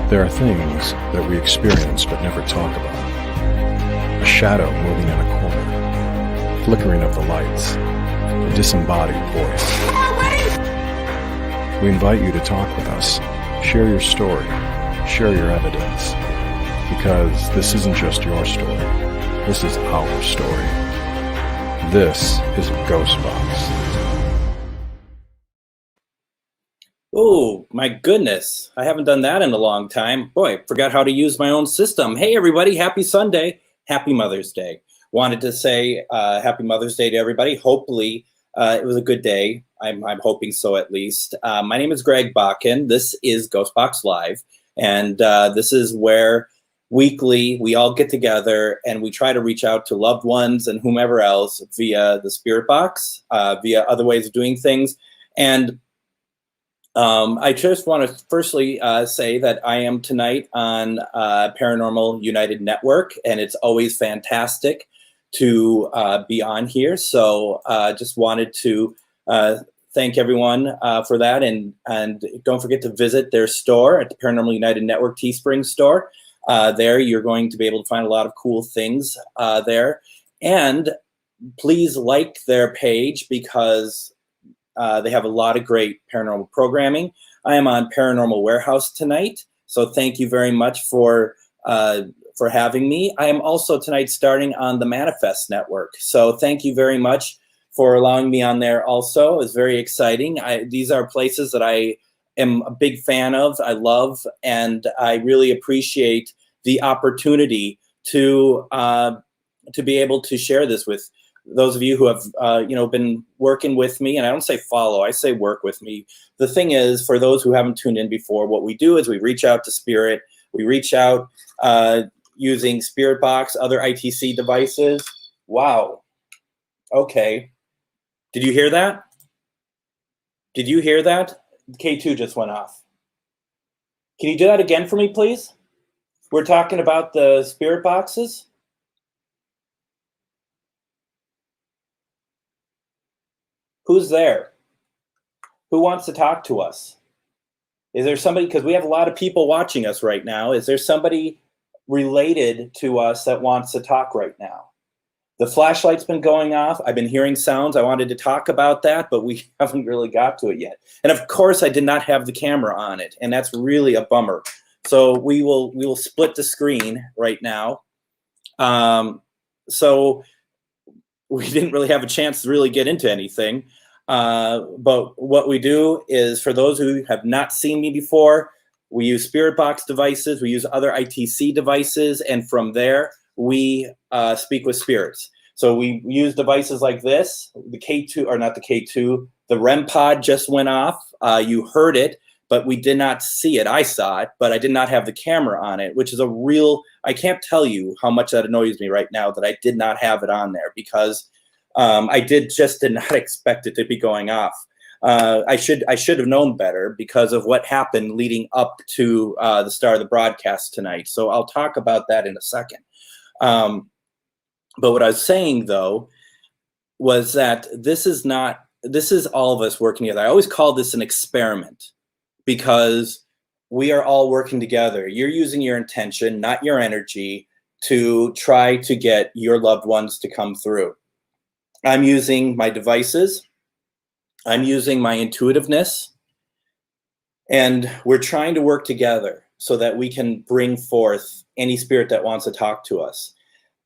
There are things that we experience but never talk about. A shadow moving in a corner, flickering of the lights, a disembodied voice. We invite you to talk with us, share your story, share your evidence, because this isn't just your story, this is our story. This is GhostBox. Oh, my goodness. I haven't done that in a long time. Boy, forgot how to use my own system. Hey, everybody. Happy Sunday. Happy Mother's Day. Wanted to say happy Mother's Day to everybody. Hopefully, it was a good day. I'm hoping so, at least. My name is Greg Bakun. This is GhostBox Live. And this is where weekly we all get together and we try to reach out to loved ones and whomever else via the Spirit Box, via other ways of doing things. And I just want to firstly say that I am tonight on Paranormal United Network, and it's always fantastic to be on here. So just wanted to thank everyone for that, and don't forget to visit their store at the Paranormal United Network Teespring store. There you're going to be able to find a lot of cool things there, and please like their page because they have a lot of great paranormal programming. I am on Paranormal Warehouse tonight, so thank you very much for having me. I am also tonight starting on the Manifest Network, so thank you very much for allowing me on there also. It's very exciting. These are places that I am a big fan of, I love, and I really appreciate the opportunity to be able to share this with those of you who have, been working with me. And I don't say follow, I say work with me. The thing is, for those who haven't tuned in before, what we do is we reach out to Spirit. We reach out using Spirit Box, other ITC devices. Wow. Okay. Did you hear that? Did you hear that? K2 just went off. Can you do that again for me, please? We're talking about the Spirit Boxes. Who's there? Who wants to talk to us? Is there somebody, because we have a lot of people watching us right now. Is there somebody related to us that wants to talk right now? The flashlight's been going off. I've been hearing sounds. I wanted to talk about that, but we haven't really got to it yet. And of course, I did not have the camera on it, and that's really a bummer. So we will split the screen right now. So we didn't really have a chance to really get into anything. But what we do is, for those who have not seen me before, we use Spirit Box devices, we use other ITC devices, and from there, we speak with spirits. So we use devices like this, the K2, or not the K2, the REM pod just went off. You heard it, but we did not see it. I saw it, but I did not have the camera on it, which is a real, I can't tell you how much that annoys me right now that I did not have it on there, because I did not expect it to be going off. I should have known better because of what happened leading up to the start of the broadcast tonight. So I'll talk about that in a second. But what I was saying, though, was that this is all of us working together. I always call this an experiment because we are all working together. You're using your intention, not your energy, to try to get your loved ones to come through. I'm using my devices. I'm using my intuitiveness. And we're trying to work together so that we can bring forth any spirit that wants to talk to us.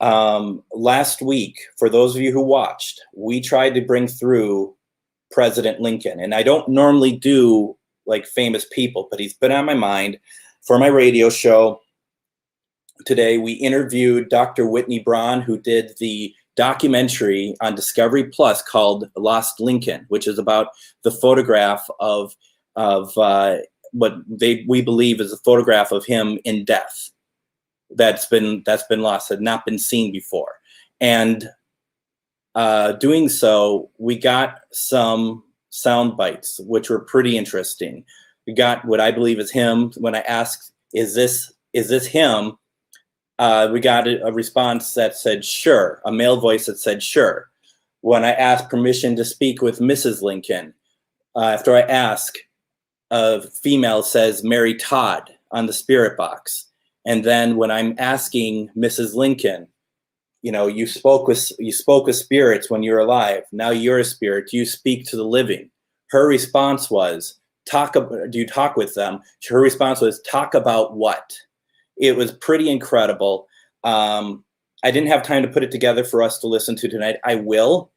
Last week, for those of you who watched, we tried to bring through President Lincoln. And I don't normally do like famous people, but he's been on my mind for my radio show. Today, we interviewed Dr. Whitney Braun, who did the documentary on Discovery Plus called Lost Lincoln, which is about the photograph of what we believe is a photograph of him in death that's been lost, had not been seen before. And doing so, we got some sound bites, which were pretty interesting. We got what I believe is him. When I asked, is this him? We got a response that said, sure, a male voice that said, sure. When I asked permission to speak with Mrs. Lincoln, after I ask, a female says, Mary Todd, on the spirit box. And then when I'm asking Mrs. Lincoln, you spoke with spirits when you're alive. Now you're a spirit. You speak to the living. Her response was, do you talk with them? Her response was, talk about what? It was pretty incredible. I didn't have time to put it together for us to listen to tonight. I will,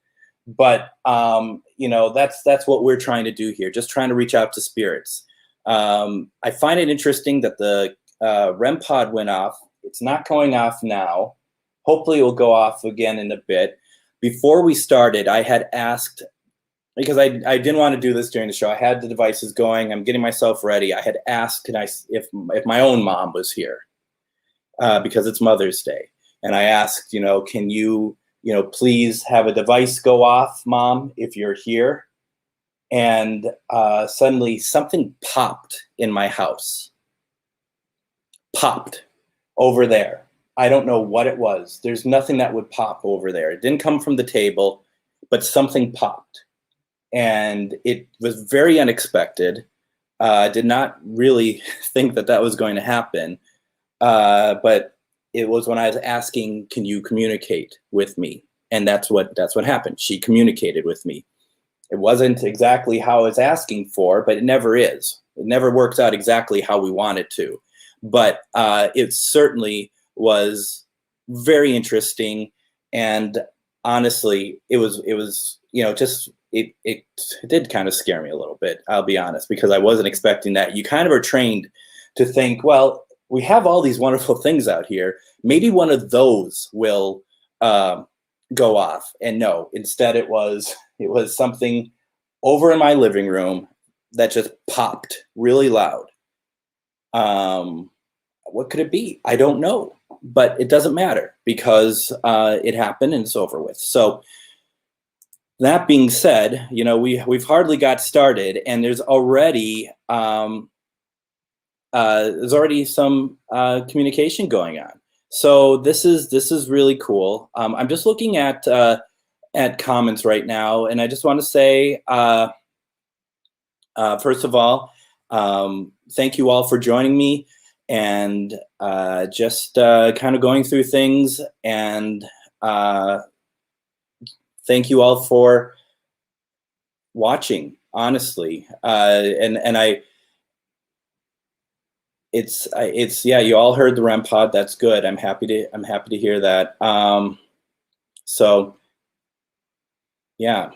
but that's what we're trying to do here. Just trying to reach out to spirits. I find it interesting that the REM pod went off. It's not going off now. Hopefully it will go off again in a bit. Before we started, I had asked, because I didn't want to do this during the show. I had the devices going. I'm getting myself ready. I had asked, if my own mom was here, because it's Mother's Day. And I asked, can you, please have a device go off, Mom, if you're here. And suddenly something popped in my house. Popped over there. I don't know what it was. There's nothing that would pop over there. It didn't come from the table, but something popped. And it was very unexpected. Did not really think that was going to happen. But it was when I was asking, can you communicate with me? And that's what happened. She communicated with me. It wasn't exactly how I was asking for, but it never is. It never works out exactly how we want it to. But it certainly was very interesting, and honestly, it was it did kind of scare me a little bit. I'll be honest, because I wasn't expecting that. You kind of are trained to think, well, we have all these wonderful things out here. Maybe one of those will go off, and no. Instead, it was something over in my living room that just popped really loud. What could it be? I don't know. But it doesn't matter, because it happened and it's over with. So that being said, we've hardly got started, and there's already some communication going on. So this is really cool. I'm just looking at comments right now, and I just want to say, first of all, thank you all for joining me. And just kind of going through things, and thank you all for watching, honestly. You all heard the REM pod. That's good. I'm happy to hear that. So yeah.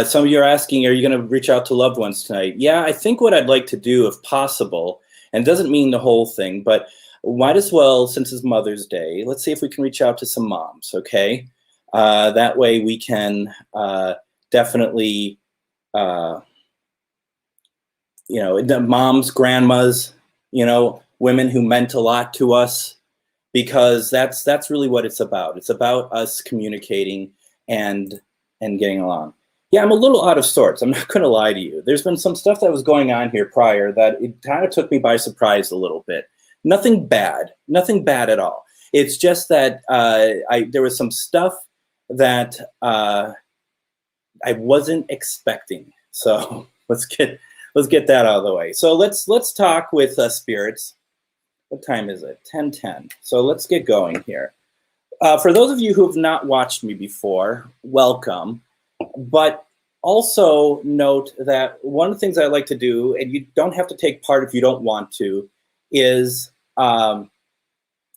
Some of you are asking, are you going to reach out to loved ones tonight? Yeah, I think what I'd like to do, if possible, and it doesn't mean the whole thing, but might as well, since it's Mother's Day, let's see if we can reach out to some moms, okay? That way we can definitely, moms, grandmas, women who meant a lot to us, because that's really what it's about. It's about us communicating and getting along. Yeah, I'm a little out of sorts. I'm not going to lie to you. There's been some stuff that was going on here prior that it kind of took me by surprise a little bit. Nothing bad at all. It's just that there was some stuff that I wasn't expecting. So let's get that out of the way. So let's talk with spirits. What time is it? 10:10. So let's get going here. For those of you who have not watched me before, welcome. But also note that one of the things I like to do, and you don't have to take part if you don't want to, is I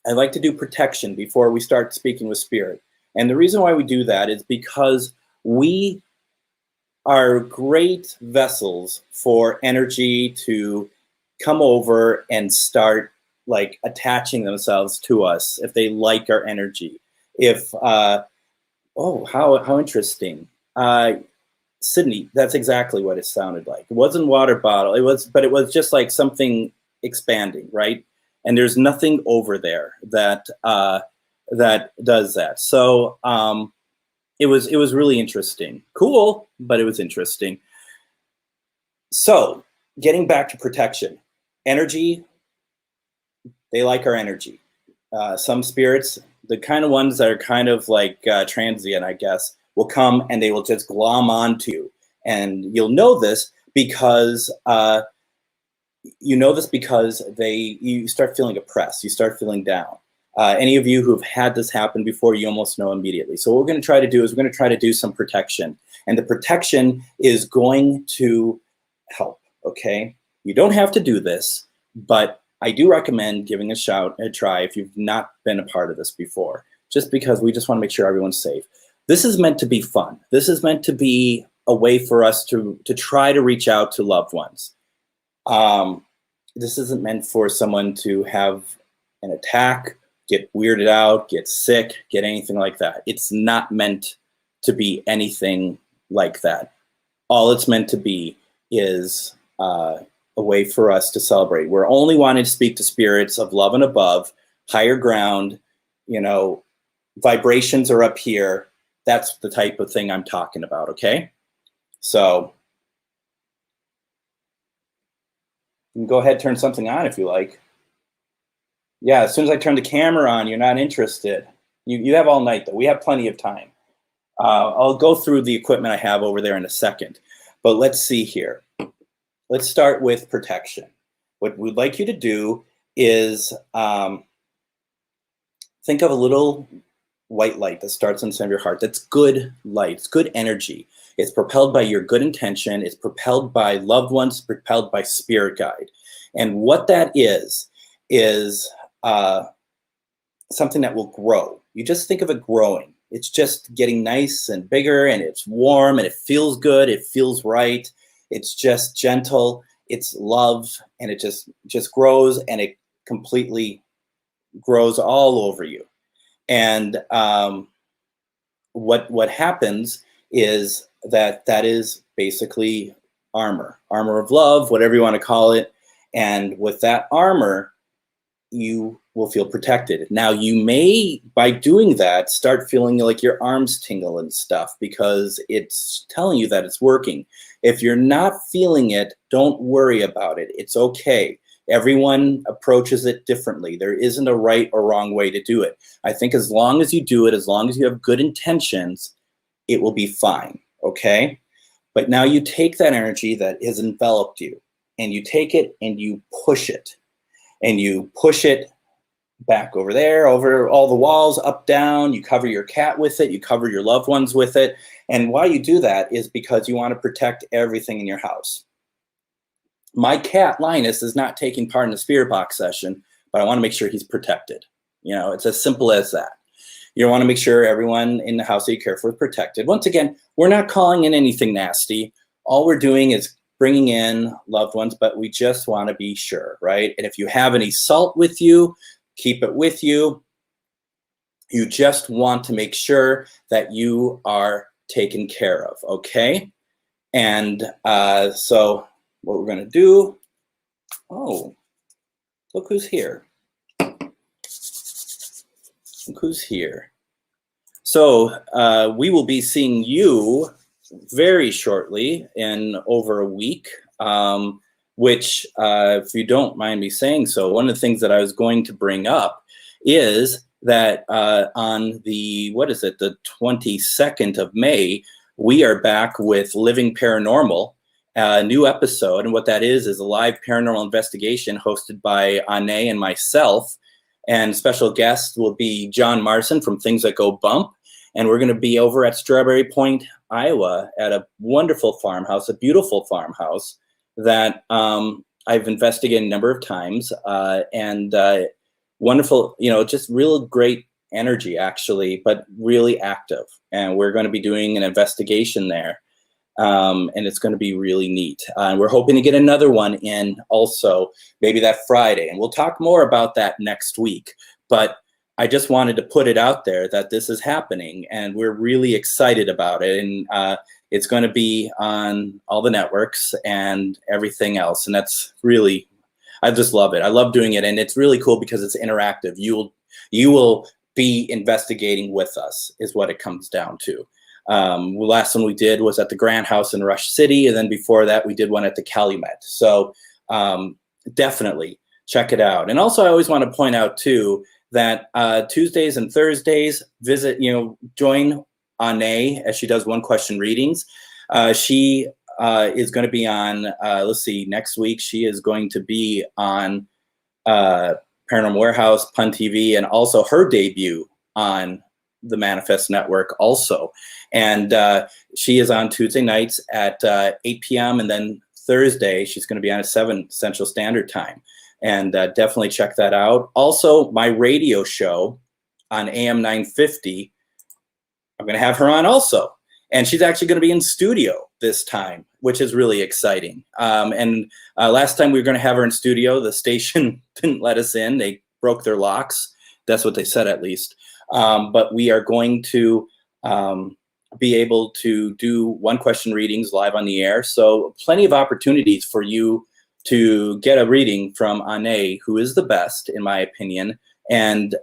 like to do protection before we start speaking with spirit. And the reason why we do that is because we are great vessels for energy to come over and start like attaching themselves to us if they like our energy. If how interesting. Sydney, that's exactly what it sounded like. It wasn't water bottle. But it was just like something expanding, right? And there's nothing over there that does that. So it was really interesting. Cool, but it was interesting. So getting back to protection, energy. They like our energy. Some spirits, the kind of ones that are kind of like transient, I guess, will come and they will just glom onto you. And you'll know this because you know this because you start feeling oppressed, you start feeling down. Any of you who've had this happen before, you almost know immediately. So what we're going to try to do is we're going to try to do some protection. And the protection is going to help, okay? You don't have to do this, but I do recommend giving a try if you've not been a part of this before, just because we just want to make sure everyone's safe. This is meant to be fun. This is meant to be a way for us to try to reach out to loved ones. This isn't meant for someone to have an attack, get weirded out, get sick, get anything like that. It's not meant to be anything like that. All it's meant to be is a way for us to celebrate. We're only wanting to speak to spirits of love and above, higher ground, you know, vibrations are up here. That's the type of thing I'm talking about, okay? So you can go ahead and turn something on if you like. Yeah, as soon as I turn the camera on, you're not interested. You have all night, though. We have plenty of time. I'll go through the equipment I have over there in a second. But let's see here. Let's start with protection. What we'd like you to do is think of a little white light that starts inside of your heart. That's good light. It's good energy. It's propelled by your good intention. It's propelled by loved ones, propelled by spirit guide. And what that is something that will grow. You just think of it growing. It's just getting nice and bigger, and it's warm, and it feels good. It feels right. It's just gentle. It's love, and it just grows, and it completely grows all over you. And what happens is that is basically armor of love, whatever you want to call it. And with that armor, you will feel protected. Now, you may, by doing that, start feeling like your arms tingle and stuff because it's telling you that it's working. If you're not feeling it, don't worry about it. It's okay. Everyone approaches it differently. There isn't a right or wrong way to do it. I think as long as you do it, as long as you have good intentions, it will be fine, okay? But now you take that energy that has enveloped you, and you take it and you push it. And you push it back over there, over all the walls, up, down. You cover your cat with it. You cover your loved ones with it. And why you do that is because you want to protect everything in your house. My cat, Linus, is not taking part in the spirit box session, but I want to make sure he's protected. You know, it's as simple as that. You want to make sure everyone in the house that you care for is protected. Once again, we're not calling in anything nasty. All we're doing is bringing in loved ones, but we just want to be sure, right? And if you have any salt with you, keep it with you. You just want to make sure that you are taken care of, okay? And so what we're going to do, oh, look who's here. Look who's here. So we will be seeing you very shortly, in over a week, which, if you don't mind me saying so, one of the things that I was going to bring up is that on the, the 22nd of May, we are back with Living Paranormal, a new episode. And what that is a live paranormal investigation hosted by Anne and myself. And special guest will be John Marson from Things That Go Bump. And we're going to be over at Strawberry Point, Iowa, at a wonderful farmhouse, a beautiful farmhouse that I've investigated a number of times, and wonderful, you know, just real great energy, actually, but really active. And we're going to be doing an investigation there, and it's going to be really neat. And we're hoping to get another one in also, maybe that Friday. And we'll talk more about that next week. But I just wanted to put it out there that this is happening, and we're really excited about it. And it's going to be on all the networks and everything else. And that's really, I just love it. I love doing it. And it's really cool because it's interactive. You will be investigating with us is what it comes down to. The last one we did was at the Grant House in Rush City. And then before that, we did one at the Calumet. So definitely check it out. And also, I always want to point out too, that Tuesdays and Thursdays, join Anne as she does one question readings. She is going to be on, let's see, next week she is going to be on Paranormal Warehouse, Pun TV, and also her debut on the Manifest Network also. And she is on Tuesday nights at 8 p.m. and then Thursday she's going to be on at 7 Central Standard Time. And definitely check that out. Also, my radio show on AM 950, I'm going to have her on also. And she's actually going to be in studio this time, which is really exciting. And last time we were going to have her in studio, the station didn't let us in. They broke their locks. That's what they said, at least. But we are going to be able to do one-question readings live on the air. So plenty of opportunities for you to get a reading from Ane, who is the best, in my opinion, and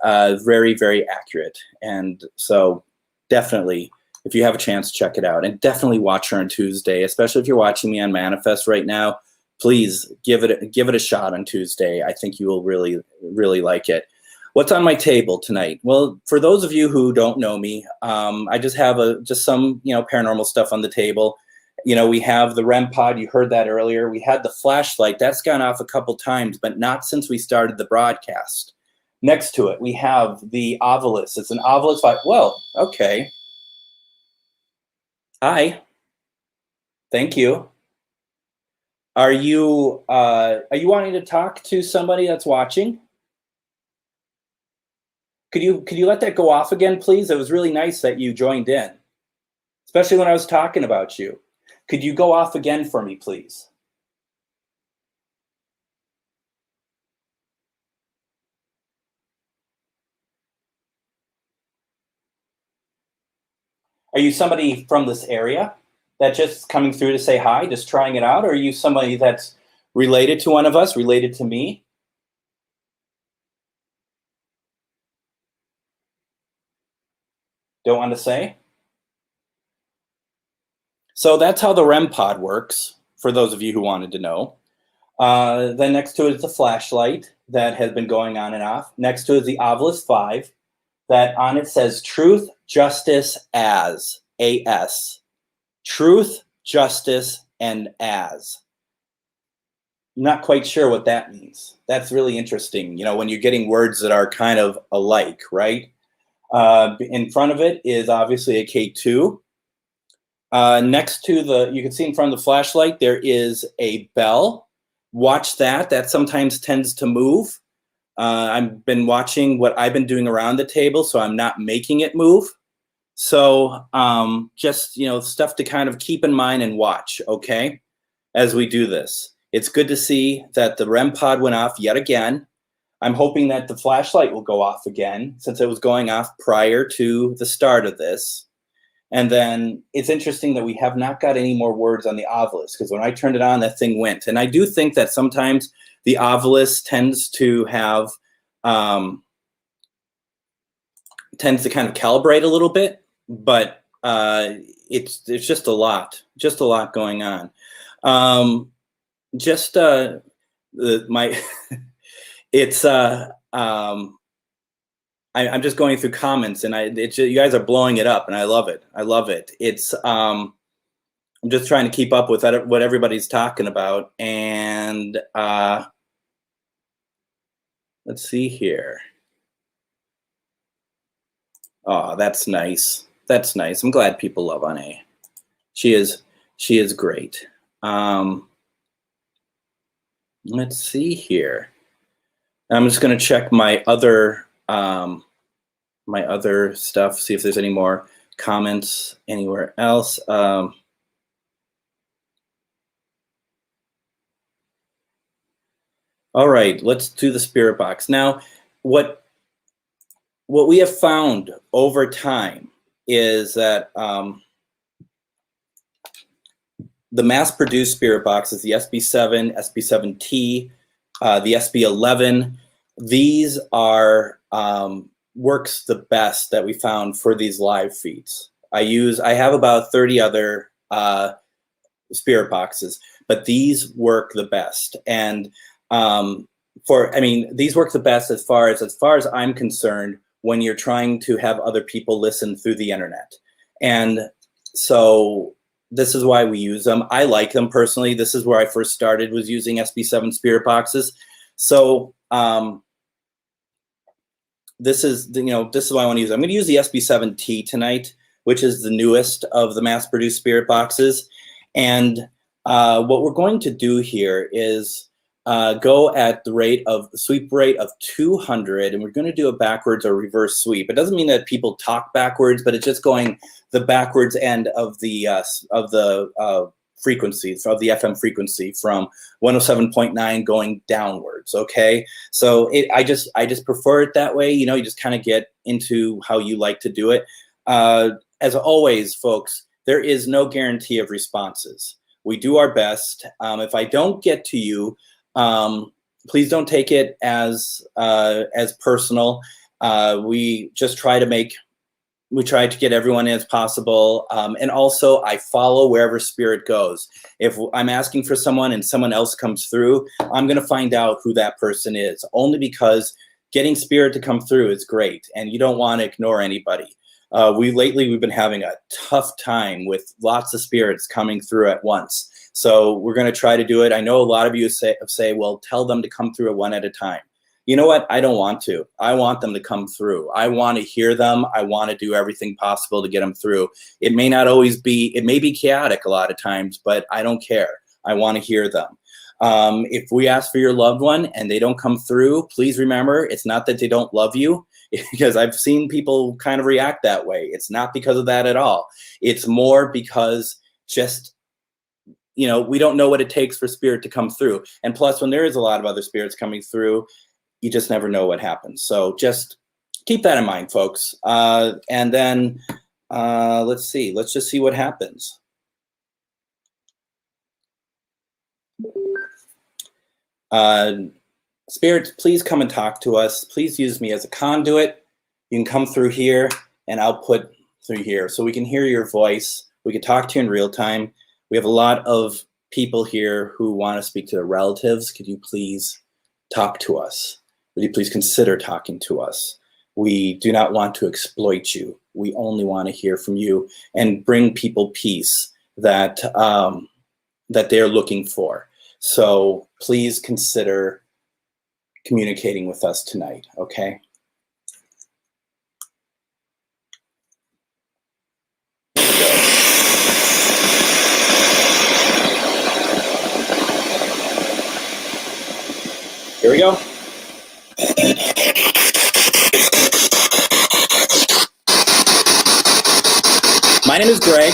very, very accurate. And so definitely, if you have a chance, check it out. And definitely watch her on Tuesday, especially if you're watching me on Manifest right now. Please give it a shot on Tuesday. I think you will really, really like it. What's on my table tonight? Well, for those of you who don't know me, I just have some paranormal stuff on the table. We have the REM pod. You heard that earlier. We had the flashlight. That's gone off a couple times, but not since we started the broadcast. Next to it, we have the Ovilus. It's an Ovilus. Well, okay. Hi. Thank you. Are you wanting to talk to somebody that's watching? Could you let that go off again, please? It was really nice that you joined in, especially when I was talking about you. Could you go off again for me, please? Are you somebody from this area that just coming through to say hi, just trying it out? Or are you somebody that's related to one of us, related to me? Don't want to say? So that's how the REM pod works, for those of you who wanted to know. Then next to it is the flashlight that has been going on and off. Next to it is the Ovilus 5 that on it says Truth, Justice, As. A-S. Truth, Justice, and As. I'm not quite sure what that means. That's really interesting, when you're getting words that are kind of alike, right? In front of it is obviously a K2. Next to you can see in front of the flashlight, there is a bell. Watch that. That sometimes tends to move. I've been watching what I've been doing around the table, so I'm not making it move. So just, stuff to kind of keep in mind and watch, okay, as we do this. It's good to see that the REM pod went off yet again. I'm hoping that the flashlight will go off again, since it was going off prior to the start of this. And then it's interesting that we have not got any more words on the Ovilus, because when I turned it on, that thing went. And I do think that sometimes the Ovilus tends to have, tends to kind of calibrate a little bit, but it's just a lot going on. I'm just going through comments, and you guys are blowing it up, and I love it. It's I'm just trying to keep up with what everybody's talking about, and let's see here. Oh, that's nice. That's nice. I'm glad people love Ane. She is great. Let's see here. I'm just going to check my other stuff, see if there's any more comments anywhere else. All right, let's do the spirit box. Now, what we have found over time is that the mass-produced spirit boxes, the SB7, SB7T, the SB11, these are works the best that we found for these live feeds. I have about 30 other spirit boxes, but these work the best. And these work the best as far as I'm concerned, when you're trying to have other people listen through the internet. And so this is why we use them. I like them personally. This is where I first started, was using SB7 spirit boxes. So this is this is why I want to use it. I'm going to use the SB7T tonight, which is the newest of the mass-produced spirit boxes. And what we're going to do here is go at the sweep rate of 200, and we're going to do a backwards or reverse sweep. It doesn't mean that people talk backwards, but it's just going the backwards end of the frequencies, of the FM frequency, from 107.9 going downwards. Okay, so I just prefer it that way. You just kind of get into how you like to do it. As always, folks, there is no guarantee of responses. We do our best. If I don't get to you, please don't take it as personal. We just try to get everyone in as possible. And also, I follow wherever spirit goes. If I'm asking for someone and someone else comes through, I'm going to find out who that person is, only because getting spirit to come through is great, and you don't want to ignore anybody. We've been having a tough time with lots of spirits coming through at once. So we're going to try to do it. I know a lot of you say, well, tell them to come through one at a time. You know what? I don't want to. I want them to come through. I want to hear them. I want to do everything possible to get them through. It may not always be, it may be chaotic a lot of times, but I don't care. I want to hear them. If we ask for your loved one and they don't come through, please remember, it's not that they don't love you, because I've seen people kind of react that way. It's not because of that at all. It's more because just, we don't know what it takes for spirit to come through. And plus, when there is a lot of other spirits coming through, you just never know what happens. So just keep that in mind, folks. And then let's see. Let's just see what happens. Spirits, please come and talk to us. Please use me as a conduit. You can come through here and I'll put through here so we can hear your voice. We can talk to you in real time. We have a lot of people here who want to speak to their relatives. Could you please talk to us? Would you please consider talking to us? We do not want to exploit you. We only want to hear from you and bring people peace that they're looking for. So please consider communicating with us tonight, okay? Here we go. My name is Greg.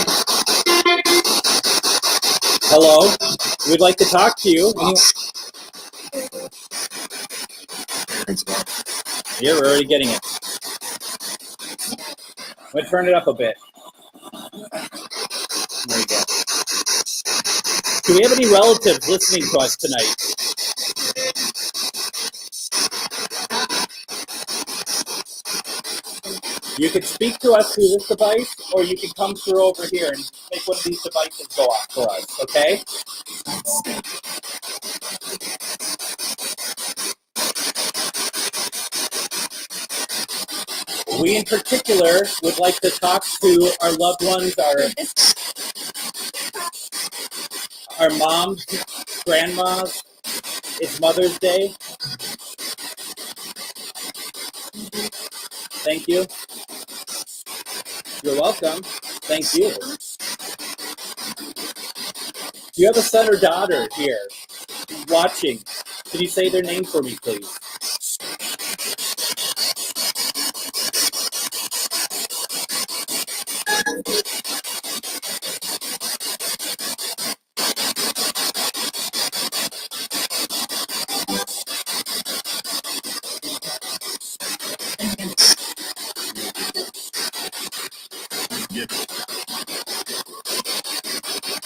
Hello. We'd like to talk to you. You're already getting it. I'm going to turn it up a bit. There you go. Do we have any relatives listening to us tonight? You can speak to us through this device, or you can come through over here and make one of these devices go off for us, okay? We in particular would like to talk to our loved ones, our moms, grandmas. It's Mother's Day. Thank you. You're welcome. Thank you. Do you have a son or daughter here watching? Can you say their name for me, please?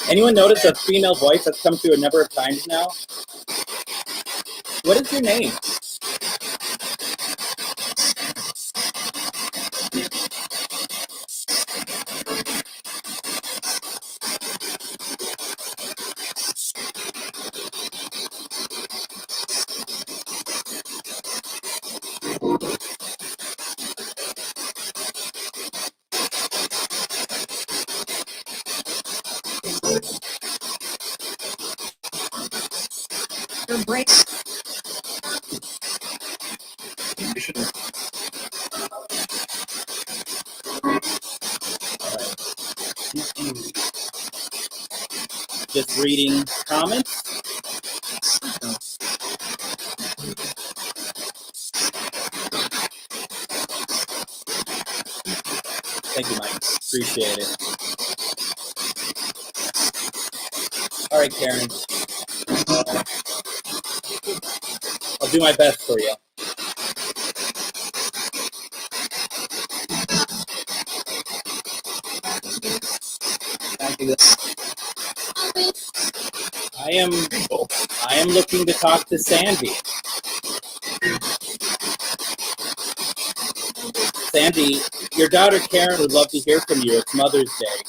Anyone notice a female voice that's come through a number of times now? What is your name? Just reading comments. Thank you, Mike. Appreciate it. All right, Karen. I'll do my best for you. I am looking to talk to Sandy. Sandy, your daughter Karen would love to hear from you. It's Mother's Day.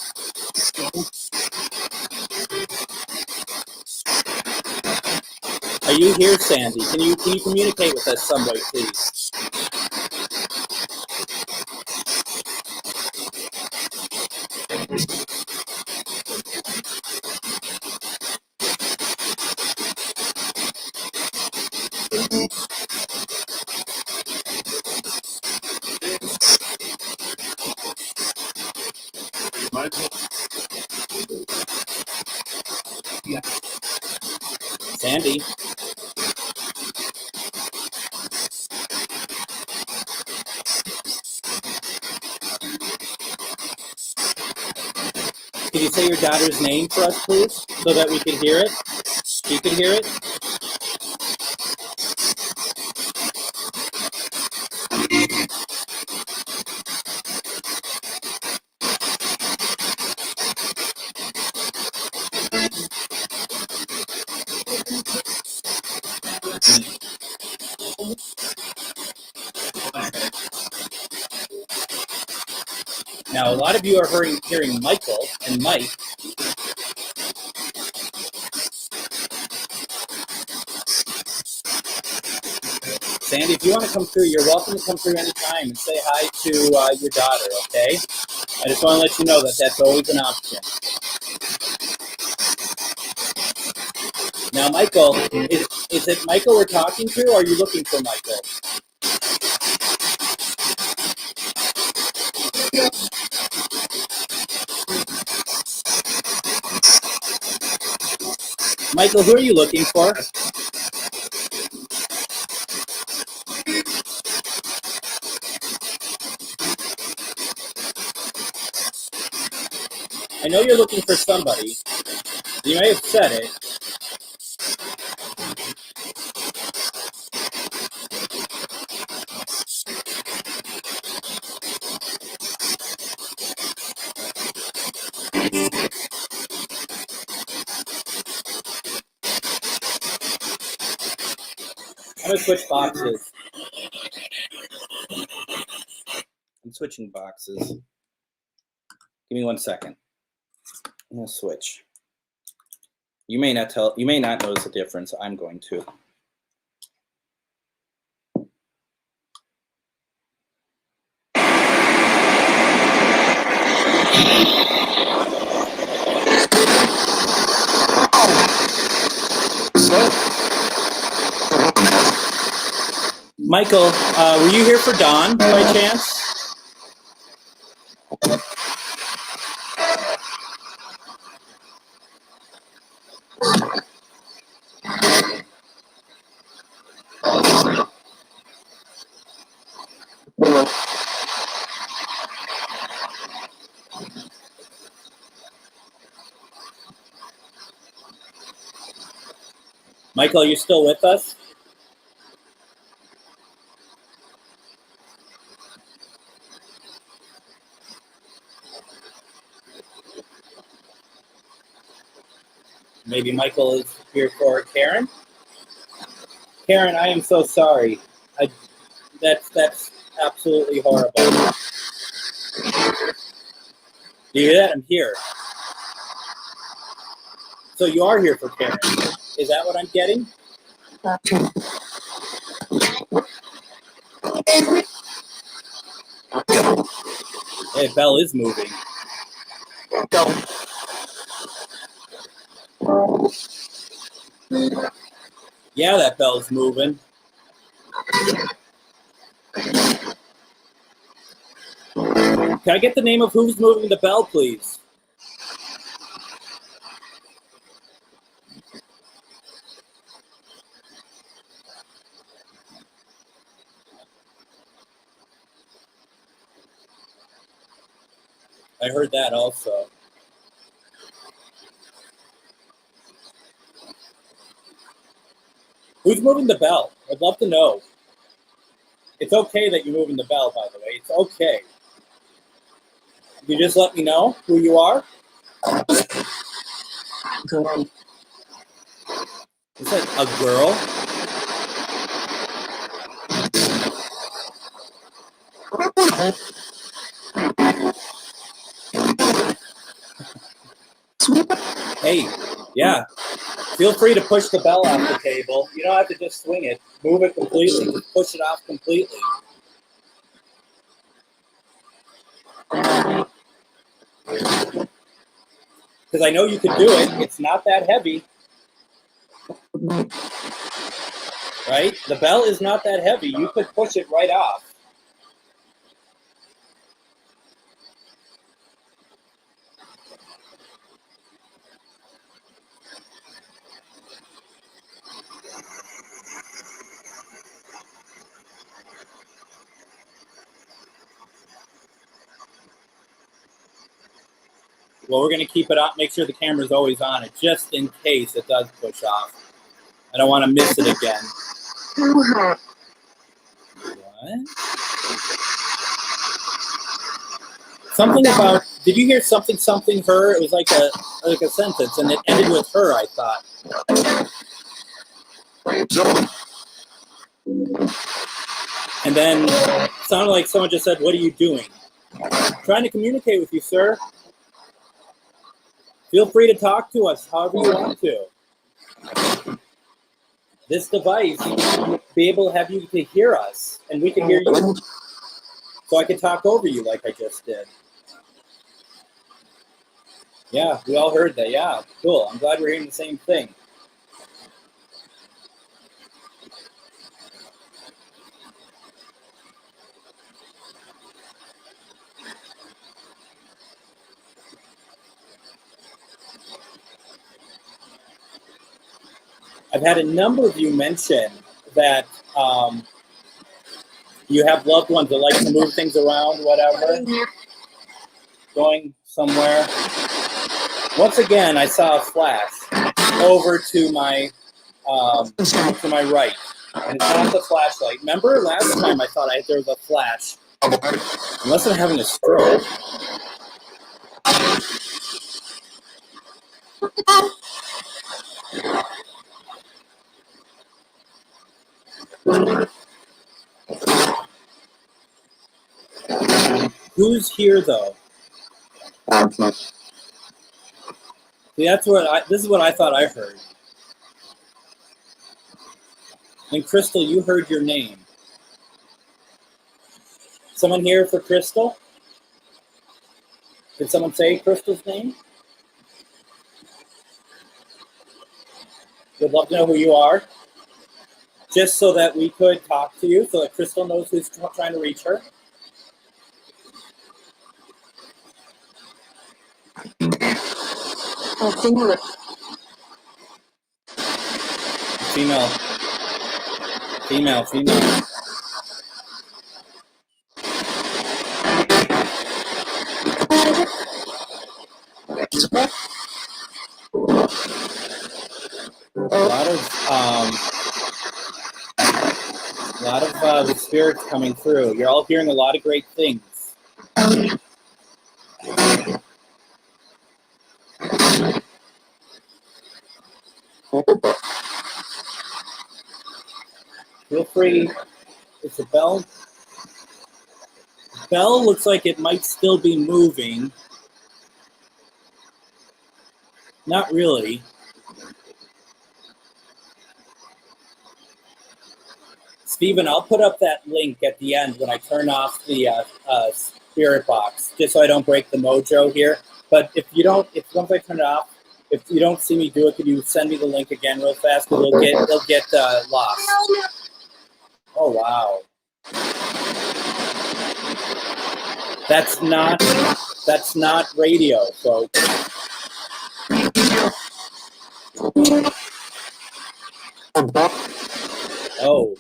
Are you here, Sandy? Can you communicate with us some way, please? Sandy. Can you say your daughter's name for us, please, so that we can hear it? You can hear it? Now, a lot of you are hearing Michael and Mike. Sandy, if you want to come through, you're welcome to come through anytime and say hi to your daughter, okay? I just want to let you know that that's always an option. Now, Michael, is it Michael we're talking to, or are you looking for Michael? Michael, who are you looking for? I know you're looking for somebody. You may have said it. I'm going to switch boxes. I'm switching boxes. Give me 1 second. I'm going to switch. You may not notice the difference. I'm going to. Michael, were you here for Dawn by chance? Michael, are you still with us? Maybe Michael is here for Karen? Karen, I am so sorry. That's absolutely horrible. Do you hear that? I'm here. So you are here for Karen. Is that what I'm getting? Hey, Belle is moving. Yeah, that bell's moving. Can I get the name of who's moving the bell, please? I heard that also. Who's moving the bell? I'd love to know. It's okay that you're moving the bell, by the way. It's okay. You just let me know who you are. Girl. Is that a girl? Hey, yeah. Feel free to push the bell off the table. You don't have to just swing it. Move it completely. Just push it off completely. Because I know you could do it. It's not that heavy. Right? The bell is not that heavy. You could push it right off. Well, we're going to keep it up. Make sure the camera's always on it, just in case it does push off. I don't want to miss it again. What? Something about, did you hear something, her? It was like a sentence, and it ended with her, I thought. And then it sounded like someone just said, "What are you doing?" Trying to communicate with you, sir. Feel free to talk to us however you want to. This device will be able to have you to hear us, and we can hear you. So I can talk over you like I just did. Yeah, we all heard that. Yeah, cool. I'm glad we're hearing the same thing. I've had a number of you mention that you have loved ones that like to move things around, whatever, going somewhere. Once again, I saw a flash over to my right, and it's not the flashlight. Remember last time I thought there was a flash? Unless I'm having a stroke. Who's here though? See, this is what I thought I heard. And Crystal, you heard your name. Someone here for Crystal? Did someone say Crystal's name? We'd love to know who you are. Just so that we could talk to you, so that Crystal knows who's trying to reach her. Female. A lot of the spirits coming through. You're all hearing a lot of great things. Feel free. It's a bell. Bell looks like it might still be moving. Not really. Steven, I'll put up that link at the end when I turn off the spirit box, just so I don't break the mojo here. But if once I turn it off, If you don't see me do it, could you send me the link again real fast? Because they'll get lost. Oh wow, that's not radio, folks. Oh,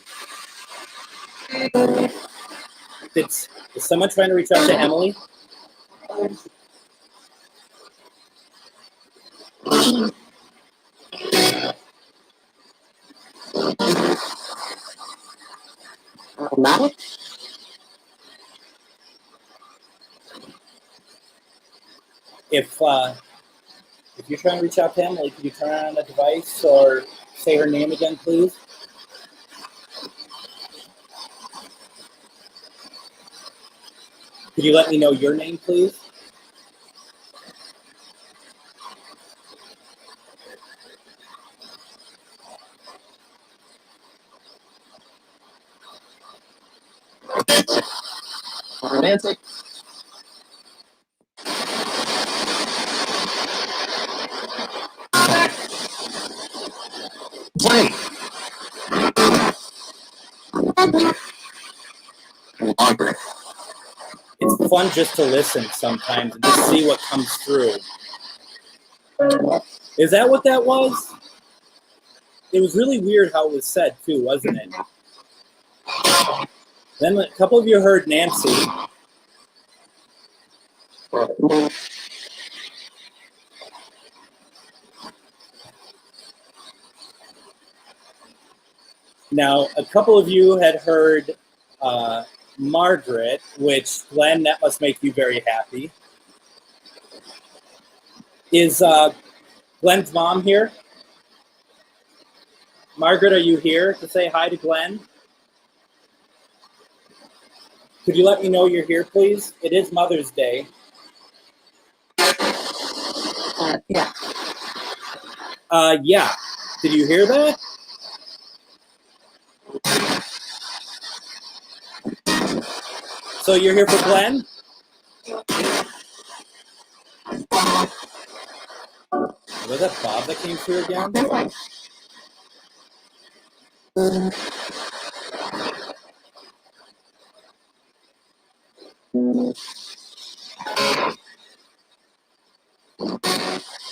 is someone trying to reach out to Emily? If you're trying to reach out to Emily, could you turn on the device or say her name again, please? Could you let me know your name, please? Romantic. Play. Longer. It's fun just to listen sometimes and just see what comes through. Is that what that was? It was really weird how it was said too, wasn't it? Then a couple of you heard Nancy. Now, a couple of you had heard Margaret, which, Glenn, that must make you very happy. Is Glenn's mom here? Margaret, are you here to say hi to Glenn? Could you let me know you're here, please? It is Mother's Day. Yeah. Yeah. Did you hear that? So you're here for Glenn? Was that Bob that came through again?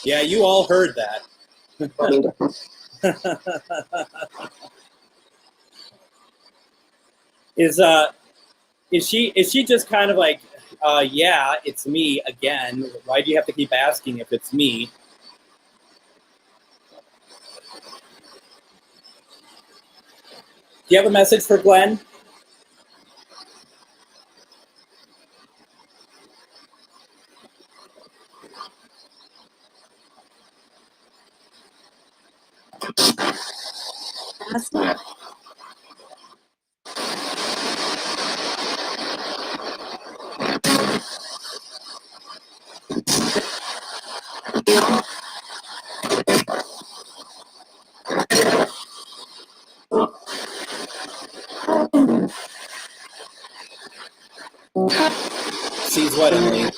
Yeah, you all heard that. Is she just kind of like, yeah, it's me again. Why do you have to keep asking if it's me? Do you have a message for Glenn? Sees what, Emily? Or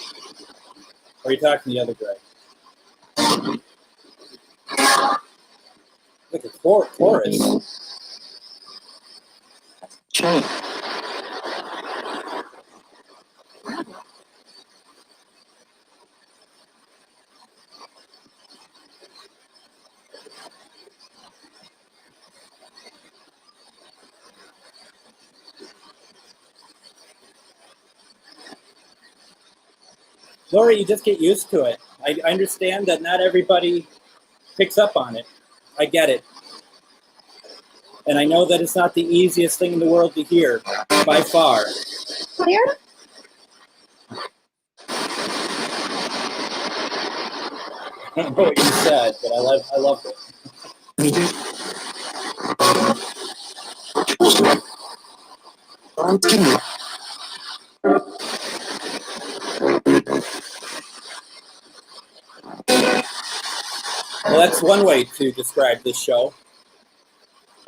are you talking to the other Greg? Like a chorus. Chain. Lori, you just get used to it. I understand that not everybody picks up on it. I get it. And I know that it's not the easiest thing in the world to hear, by far. Clear? I don't know what you said, but I loved it. Well, that's one way to describe this show.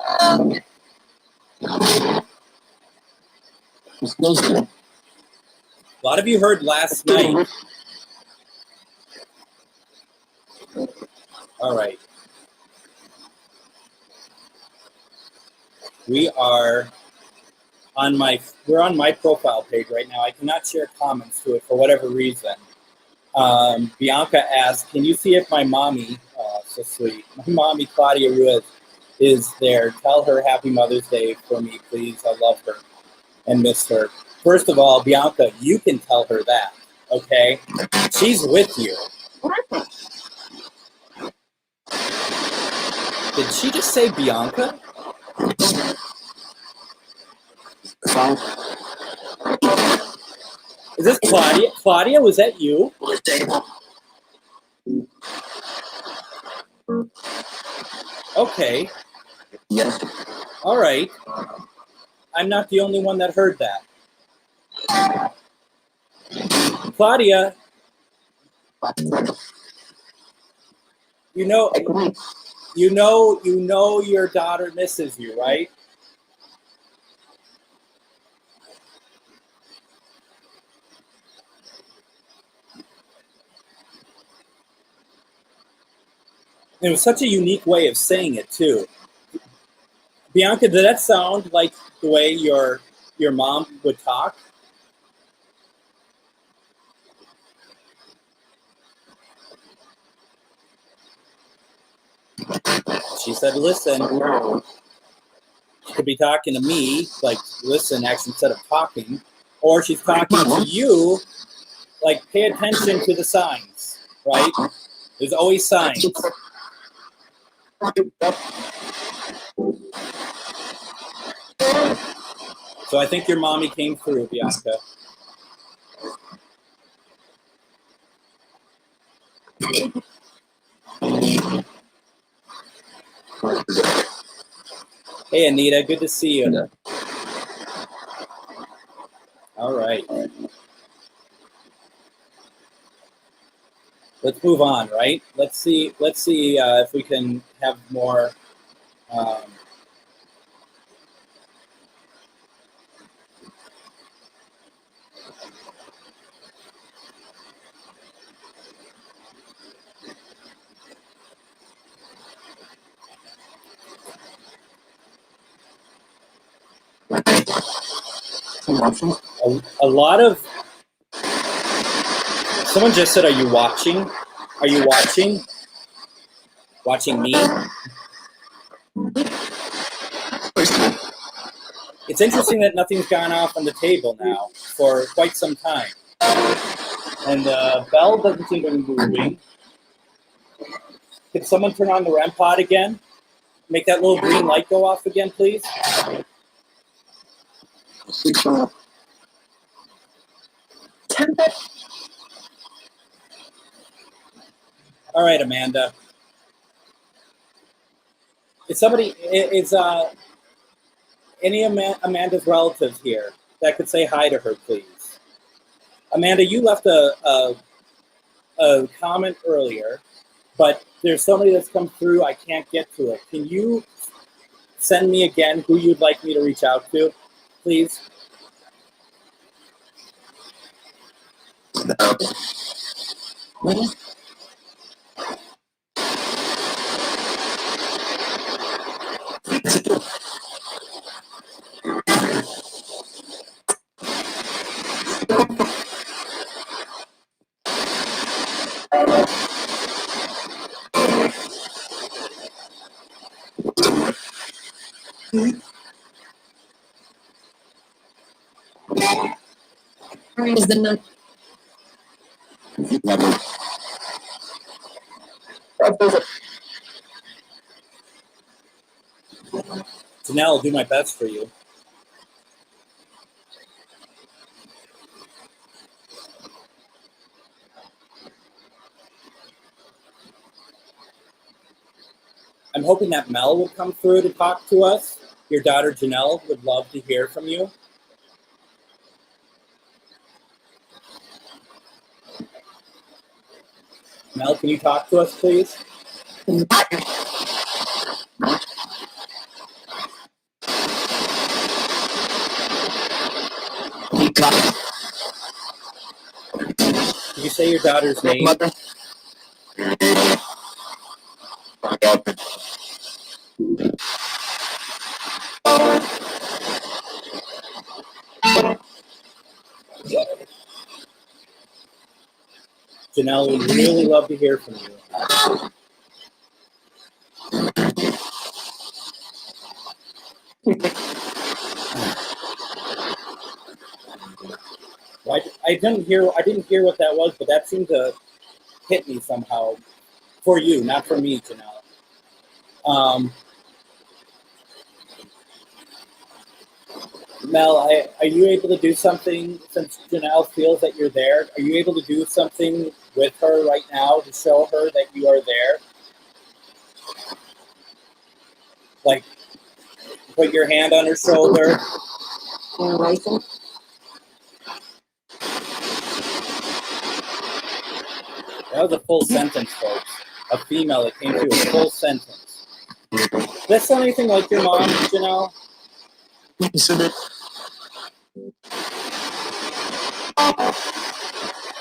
A lot of you heard last night. All right. We're on my profile page right now. I cannot share comments to it for whatever reason. Bianca asked, can you see if my mommy, so sweet, my mommy Claudia Ruiz is there? Tell her Happy Mother's Day for me, please. I love her and miss her. First of all, Bianca, you can tell her that, okay? She's with you. Did she just say Bianca? Is this Claudia? Claudia, was that you? Okay. Yes. All right. I'm not the only one that heard that. Claudia, you know your daughter misses you, right? It was such a unique way of saying it too. Bianca, did that sound like the way your mom would talk? She said, listen. She could be talking to me, like listen, actually, instead of talking. Or she's talking to you, like pay attention to the signs, right? There's always signs. So I think your mommy came through, Bianca. Hey, Anita, good to see you. All right. Let's move on, right? Let's see if we can have more. A lot of. Someone just said, "Are you watching? Are you watching? Watching me?" It's interesting that nothing's gone off on the table now for quite some time. And the bell doesn't seem to be moving. Could someone turn on the REM pod again? Make that little green light go off again, please. All right, Amanda. Is any Amanda's relatives here that could say hi to her, please? Amanda, you left a comment earlier, but there's somebody that's come through. I can't get to it. Can you send me again who you'd like me to reach out to, please? Is the note? Janelle, I'll do my best for you. I'm hoping that Mel will come through to talk to us. Your daughter Janelle would love to hear from you. Mel, can you talk to us, please? Did you say your daughter's name? Janelle would really love to hear from you. Well, I didn't hear what that was, but that seemed to hit me somehow. For you, not for me, Janelle. Mel, are you able to do something since Janelle feels that you're there? Are you able to do something with her right now to show her that you are there? Like, put your hand on her shoulder. That was a full sentence, folks. A female that came through a full sentence. Does that sound anything like your mom, Janelle?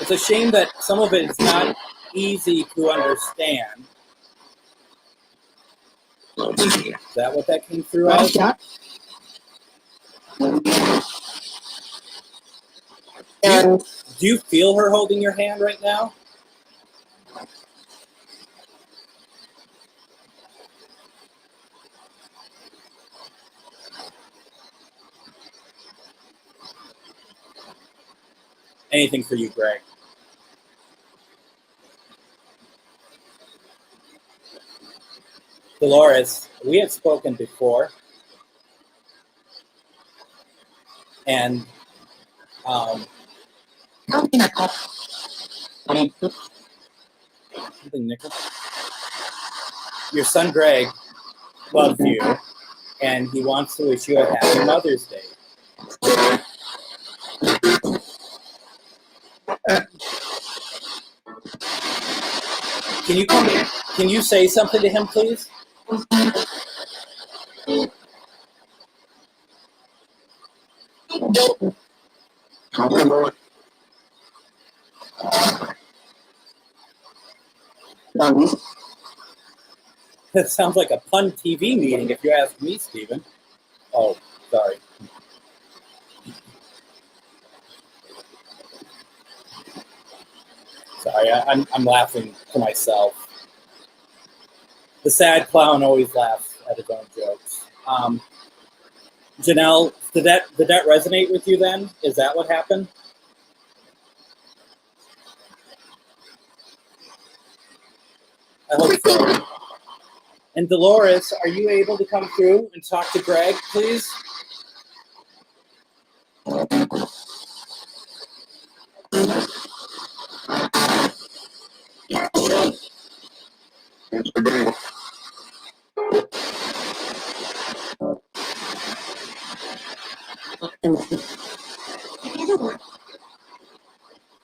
It's a shame that some of it is not easy to understand. Is that what that came through as? Do you feel her holding your hand right now? Anything for you, Greg. Dolores, we had spoken before, and something nickel. Your son Greg loves you, and he wants to wish you a happy Mother's Day. Can you say something to him, please? That sounds like a pun TV meeting, if you ask me, Stephen. Oh, sorry. Sorry, I'm laughing to myself. The sad clown always laughs at his own jokes. Janelle, did that resonate with you then? Is that what happened? I hope so. And Dolores, are you able to come through and talk to Greg, please? A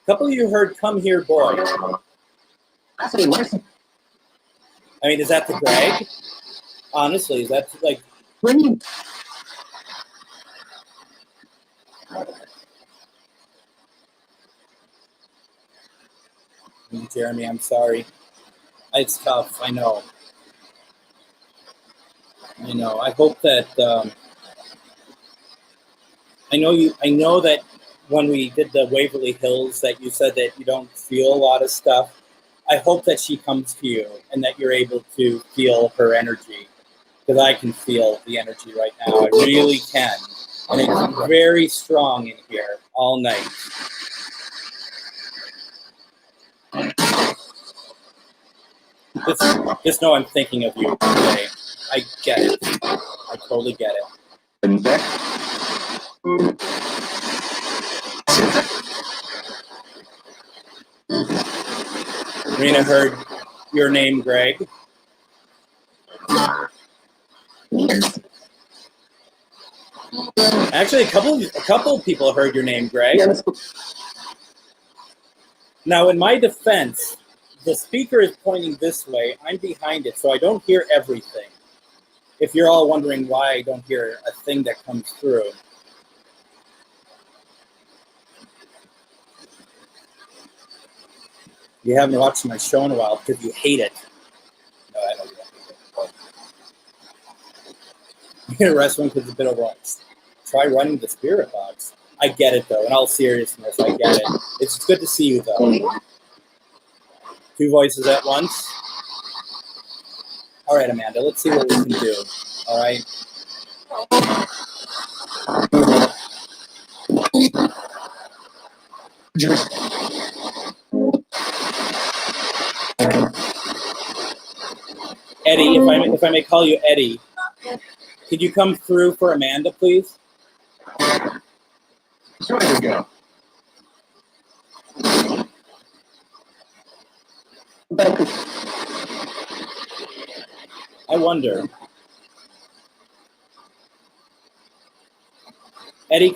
couple of you heard "Come Here, Boy." I mean, is that the Greg? Honestly, is that like... Jeremy, I'm sorry. It's tough, I know. I hope that... I know that when we did the Waverly Hills that you said that you don't feel a lot of stuff. I hope that she comes to you and that you're able to feel her energy, because I can feel the energy right now. I really can. And it's very strong in here all night. Just know I'm thinking of you today. I get it. I totally get it. Rena heard your name, Greg. Actually, a couple of people heard your name, Greg. Now, in my defense, the speaker is pointing this way. I'm behind it, so I don't hear everything. If you're all wondering why I don't hear a thing that comes through. You haven't watched my show in a while because you hate it. No, I don't hate it. You get a restaurant because it's a bit overwhelming. Try running the spirit box. I get it, though. In all seriousness, I get it. It's good to see you, though. Two voices at once. All right, Amanda, let's see what we can do. All right. Eddie, if I may call you Eddie, could you come through for Amanda, please? Sure you go. I wonder. Eddie,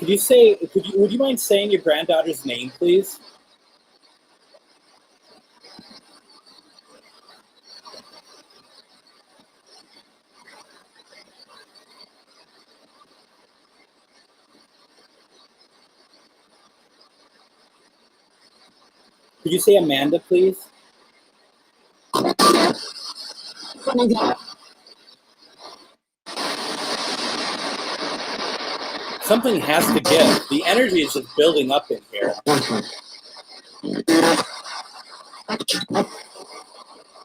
would you mind saying your granddaughter's name, please? Could you say Amanda, please? Something has to give. The energy is just building up in here.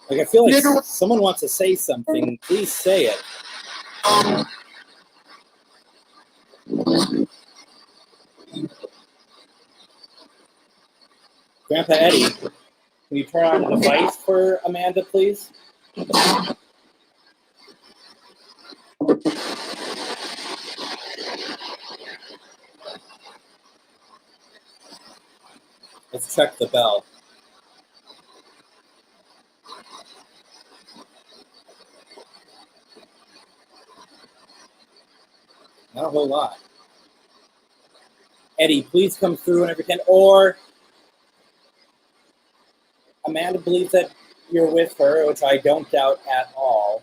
Like, I feel like someone wants to say something. Please say it. Grandpa Eddie, can you turn on the device for Amanda, please? Let's check the bell. Not a whole lot. Eddie, please come through whenever you can. Or Amanda believes that you're with her, which I don't doubt at all.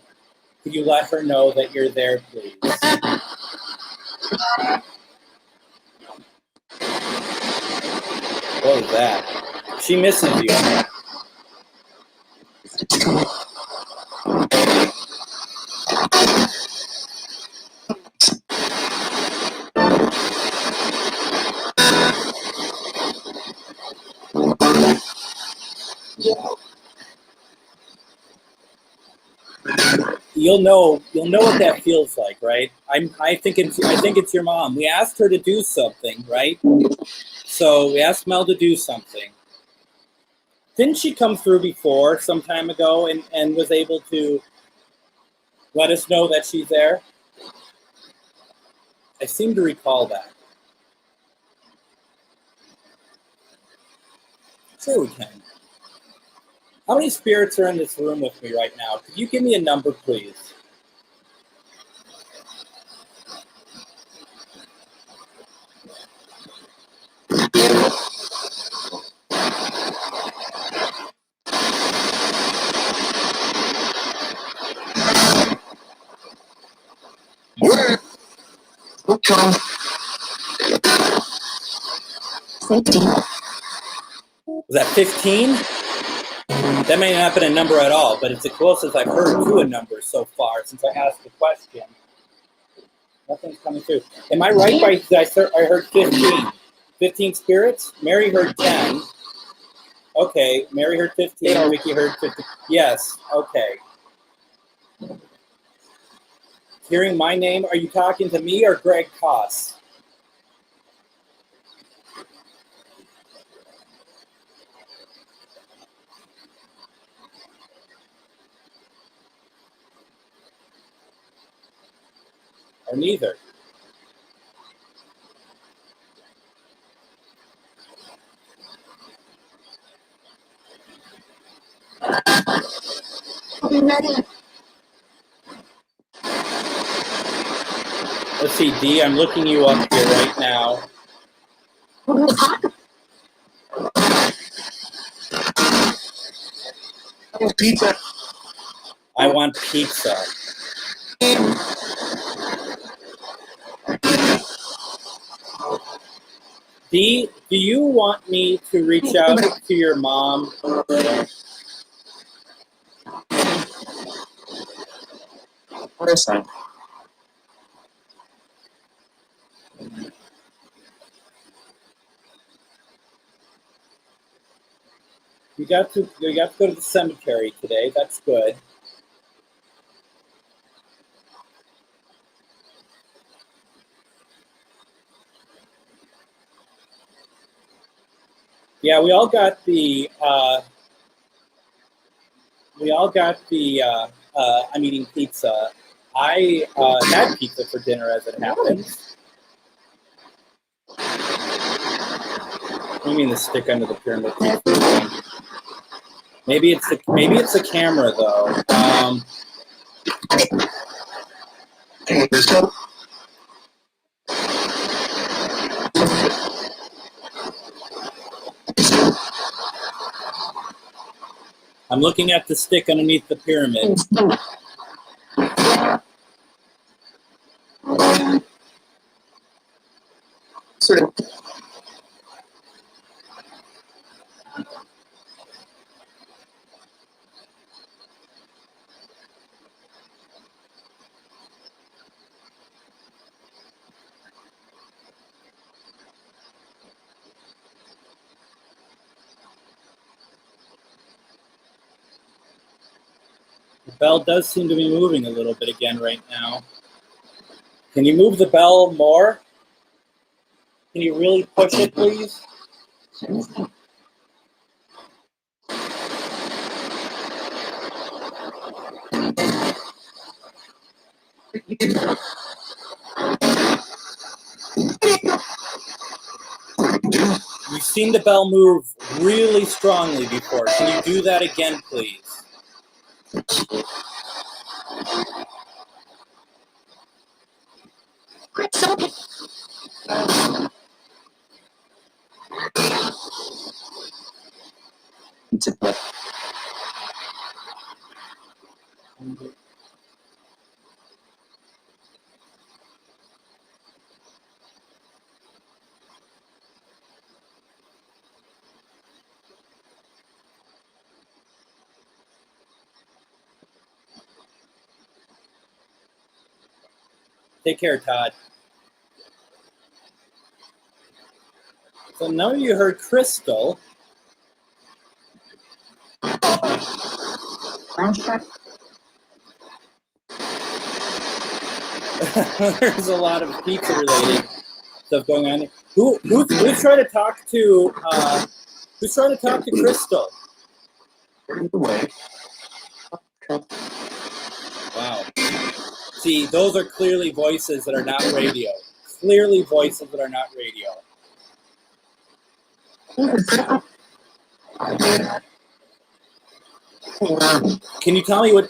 Could you let her know that you're there, please? What was that? She misses you. You'll know what that feels like, right? I think it's your mom. We asked her to do something, right? So we asked Mel to do something. Didn't she come through before some time ago and was able to let us know that she's there? I seem to recall that. Sure we can. How many spirits are in this room with me right now? Could you give me a number, please? Okay. 15. Was that 15? That may not have been a number at all, but it's the closest I've heard to a number so far since I asked the question. Nothing's coming through. Am I right by I heard 15? 15 spirits? Mary heard 10. Okay, Mary heard 15. Vicky heard 15. Yes, okay. Hearing my name, are you talking to me or Greg Koss? Or neither? Let's see, Dee, I'm looking you up here right now. Pizza. I want pizza. Dee, do you want me to reach out to your mom? What is that? You got to go to the cemetery today. That's good. Yeah, we all got the. I'm eating pizza. I had pizza for dinner, as it happens. What do you mean the stick under the pyramid? Maybe it's the camera though. I'm looking at the stick underneath the pyramid. The bell does seem to be moving a little bit again right now. Can you move the bell more? Can you really push it, please? We've seen the bell move really strongly before. Can you do that again, please? Take care, Todd. So now you heard Crystal. There's a lot of pizza-related stuff going on. Who's trying to talk to? Who's trying to talk to Crystal? Wow. See, those are clearly voices that are not radio. Clearly voices that are not radio. Can you tell me which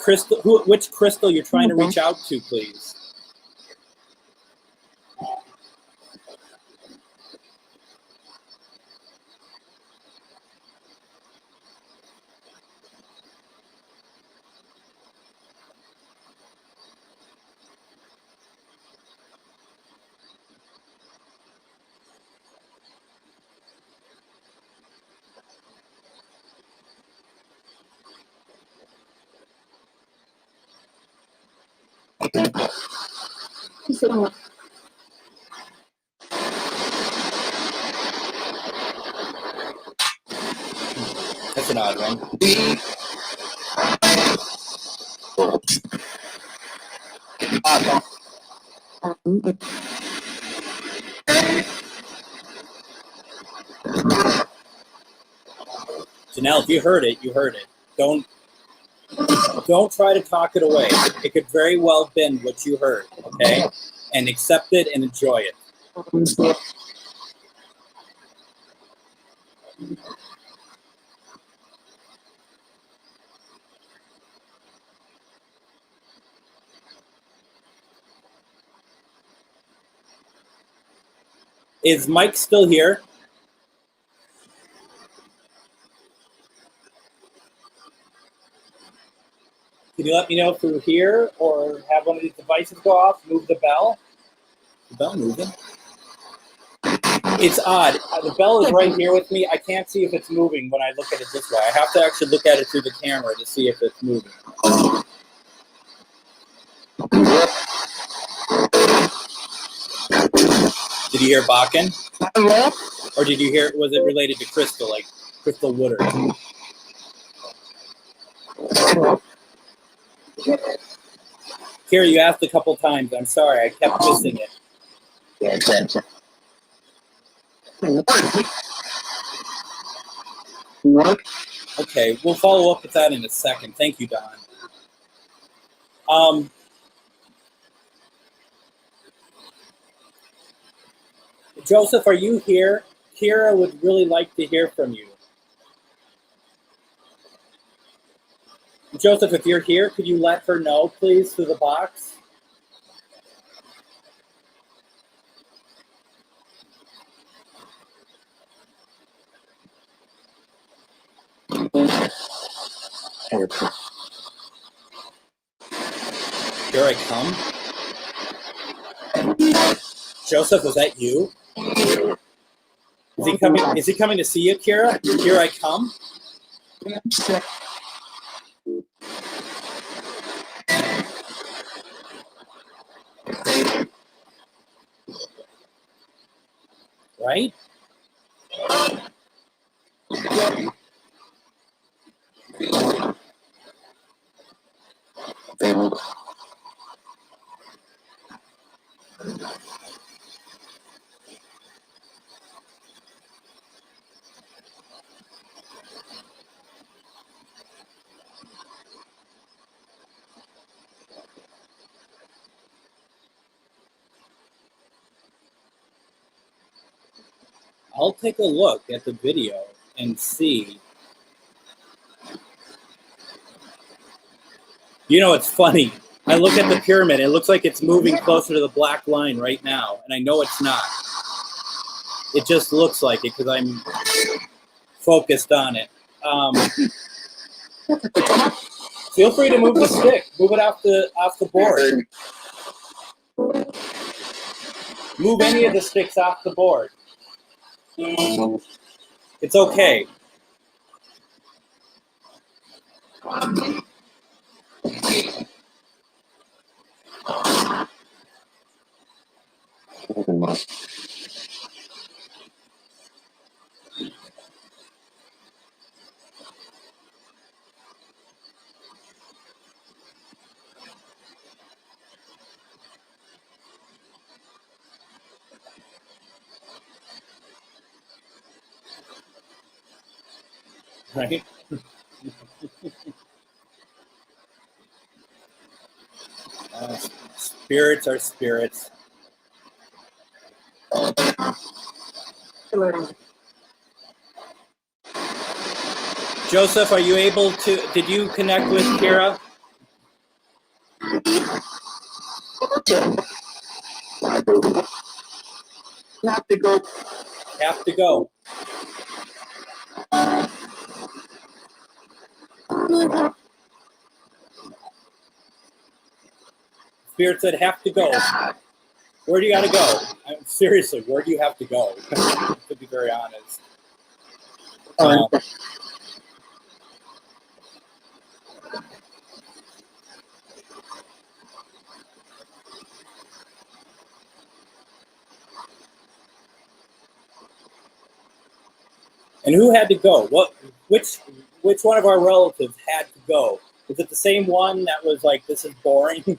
crystal you're trying to reach out to, please? That's an odd one. Janelle, if you heard it, you heard it. Don't try to talk it away. It could very well have been what you heard, okay? And accept it and enjoy it. Is Mike still here? Can you let me know through here or have one of these devices go off, move the bell? The bell moving? It's odd. The bell is right here with me. I can't see if it's moving when I look at it this way. I have to actually look at it through the camera to see if it's moving. Did you hear Bakun? Or did you hear, was it related to Crystal, like Crystal Woodard? Kira, you asked a couple times. I'm sorry, I kept missing it. Yeah, exactly. What? Okay, we'll follow up with that in a second. Thank you, Don. Joseph, are you here? Kira would really like to hear from you. Joseph, if you're here, could you let her know, please, through the box? Here I come. Joseph, was that you? Is he coming to see you, Kira? Here I come. Right? I'll take a look at the video and see. You know, it's funny. I look at the pyramid. It looks like it's moving closer to the black line right now, and I know it's not. It just looks like it because I'm focused on it. Feel free to move the stick. Move it off the board. Move any of the sticks off the board. It's okay. Right? Spirits are spirits. Joseph, are you able to, did you connect with Kira? Have to go. Have to go. Spirit said have to go. Where do you got to go? Seriously, where do you have to go? To be very honest. And who had to go? Which one of our relatives had to go? Was it the same one that was like, this is boring?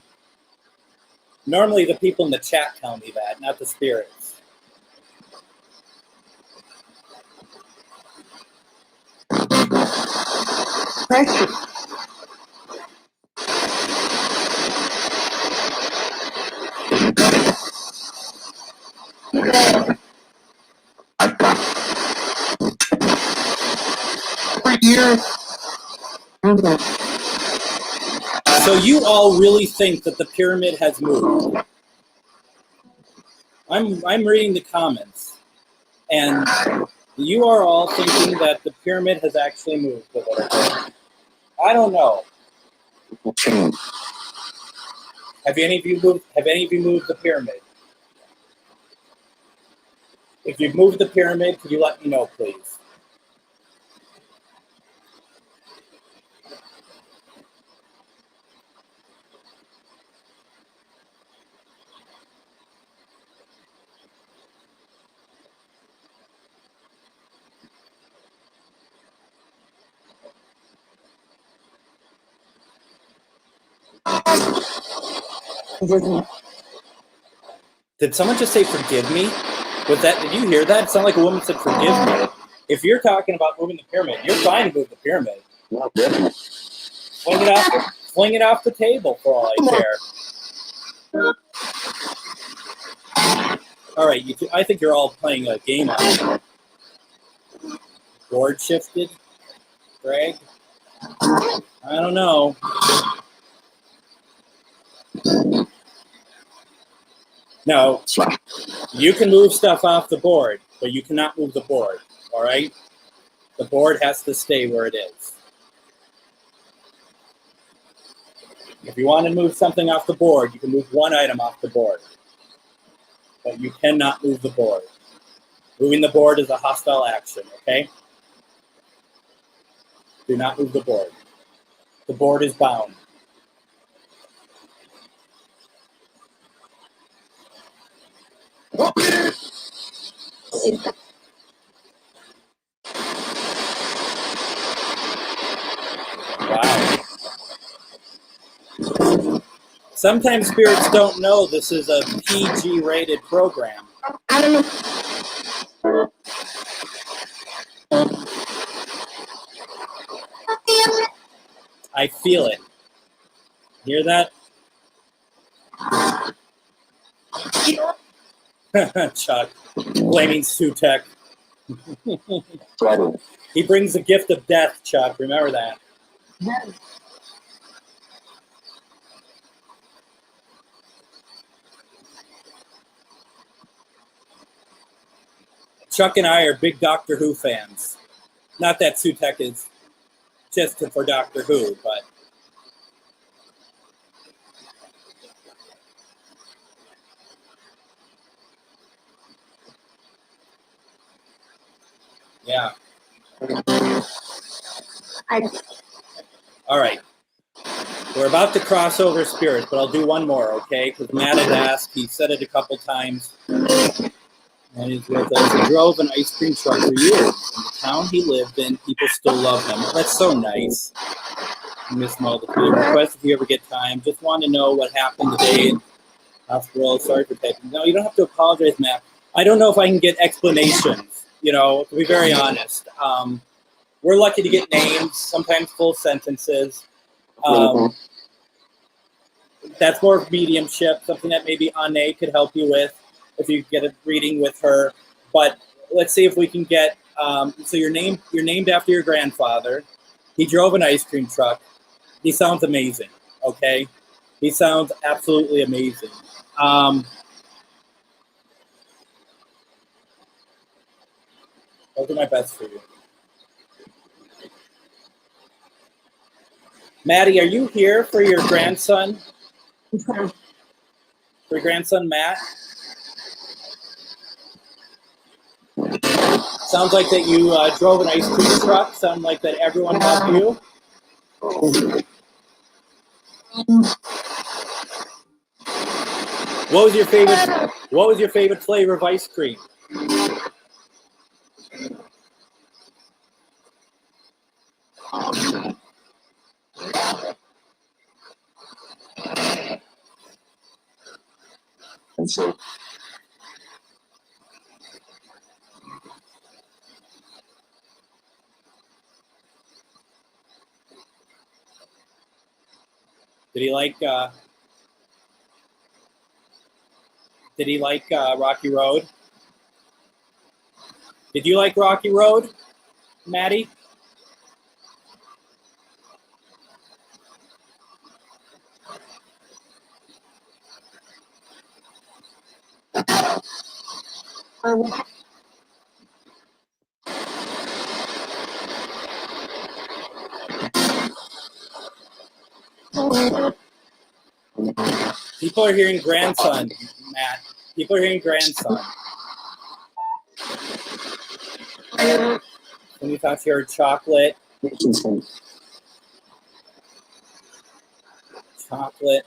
Normally the people in the chat tell me that, not the spirits. So you all really think that the pyramid has moved? I'm reading the comments, and you are all thinking that the pyramid has actually moved with it. I don't know. Have any of you moved the pyramid? If you've moved the pyramid, could you let me know, please? Did someone just say forgive me? Was that? Did you hear that? It sounded like a woman said forgive me. If you're talking about moving the pyramid, you're fine to move the pyramid. No, definitely. Fling it off the table for all I care. All right, I think you're all playing a game on it. Board shifted, Greg? I don't know. No, you can move stuff off the board, but you cannot move the board, all right? The board has to stay where it is. If you want to move something off the board, you can move one item off the board, but you cannot move the board. Moving the board is a hostile action, okay? Do not move the board. The board is bound. Wow. Sometimes spirits don't know this is a PG-rated program. I feel it. Hear that? Chuck, blaming Sutek. He brings the gift of death, Chuck. Remember that. Chuck and I are big Doctor Who fans. Not that Sutek is just for Doctor Who, but yeah. All right. We're about to cross over spirits, but I'll do one more, okay? Because Matt had asked. He said it a couple times. And he's with us. He drove an ice cream truck for years. In the town he lived in, people still love him. That's so nice. I miss him all the time. Request if you ever get time. Just want to know what happened today in hospital. Sorry for taking. No, you don't have to apologize, Matt. I don't know if I can get explanations, to be very honest. We're lucky to get names, sometimes full sentences. That's more of mediumship, something that maybe Anne could help you with if you get a reading with her. But let's see if we can get, so you're named after your grandfather. He drove an ice cream truck. He sounds amazing, okay? He sounds absolutely amazing. I'll do my best for you. Maddie, are you here for your grandson? For your grandson, Matt? Sounds like that you drove an ice cream truck. Sounds like that everyone loved you. What was your favorite flavor of ice cream? And so, Did he like Rocky Road? Did you like Rocky Road, Maddie? People are hearing grandson, Matt. People are hearing grandson. When you thought you heard chocolate. Chocolate.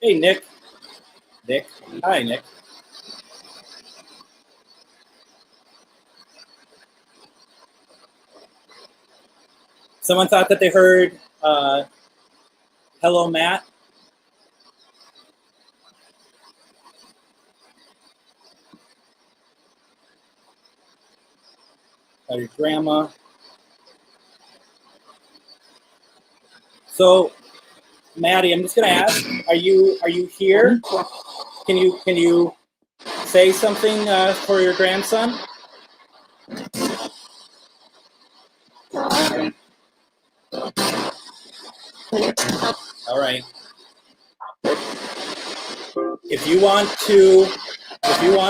Hey, Nick. Nick. Hi, Nick. Someone thought that they heard hello, Matt. Your grandma. So, Maddie, I'm just gonna ask: Are you here? Can you say something for your grandson? All right. If you want to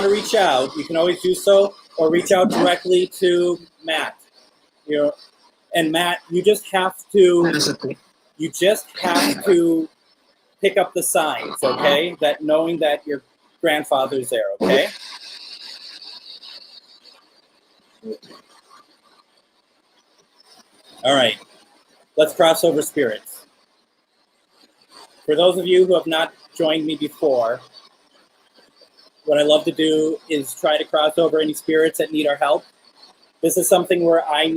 reach out, you can always do so, or reach out directly to Matt. And Matt, you just have to pick up the signs, okay? That knowing that your grandfather's there, okay? All right. Let's cross over spirits. For those of you who have not joined me before, what I love to do is try to cross over any spirits that need our help. This is something where I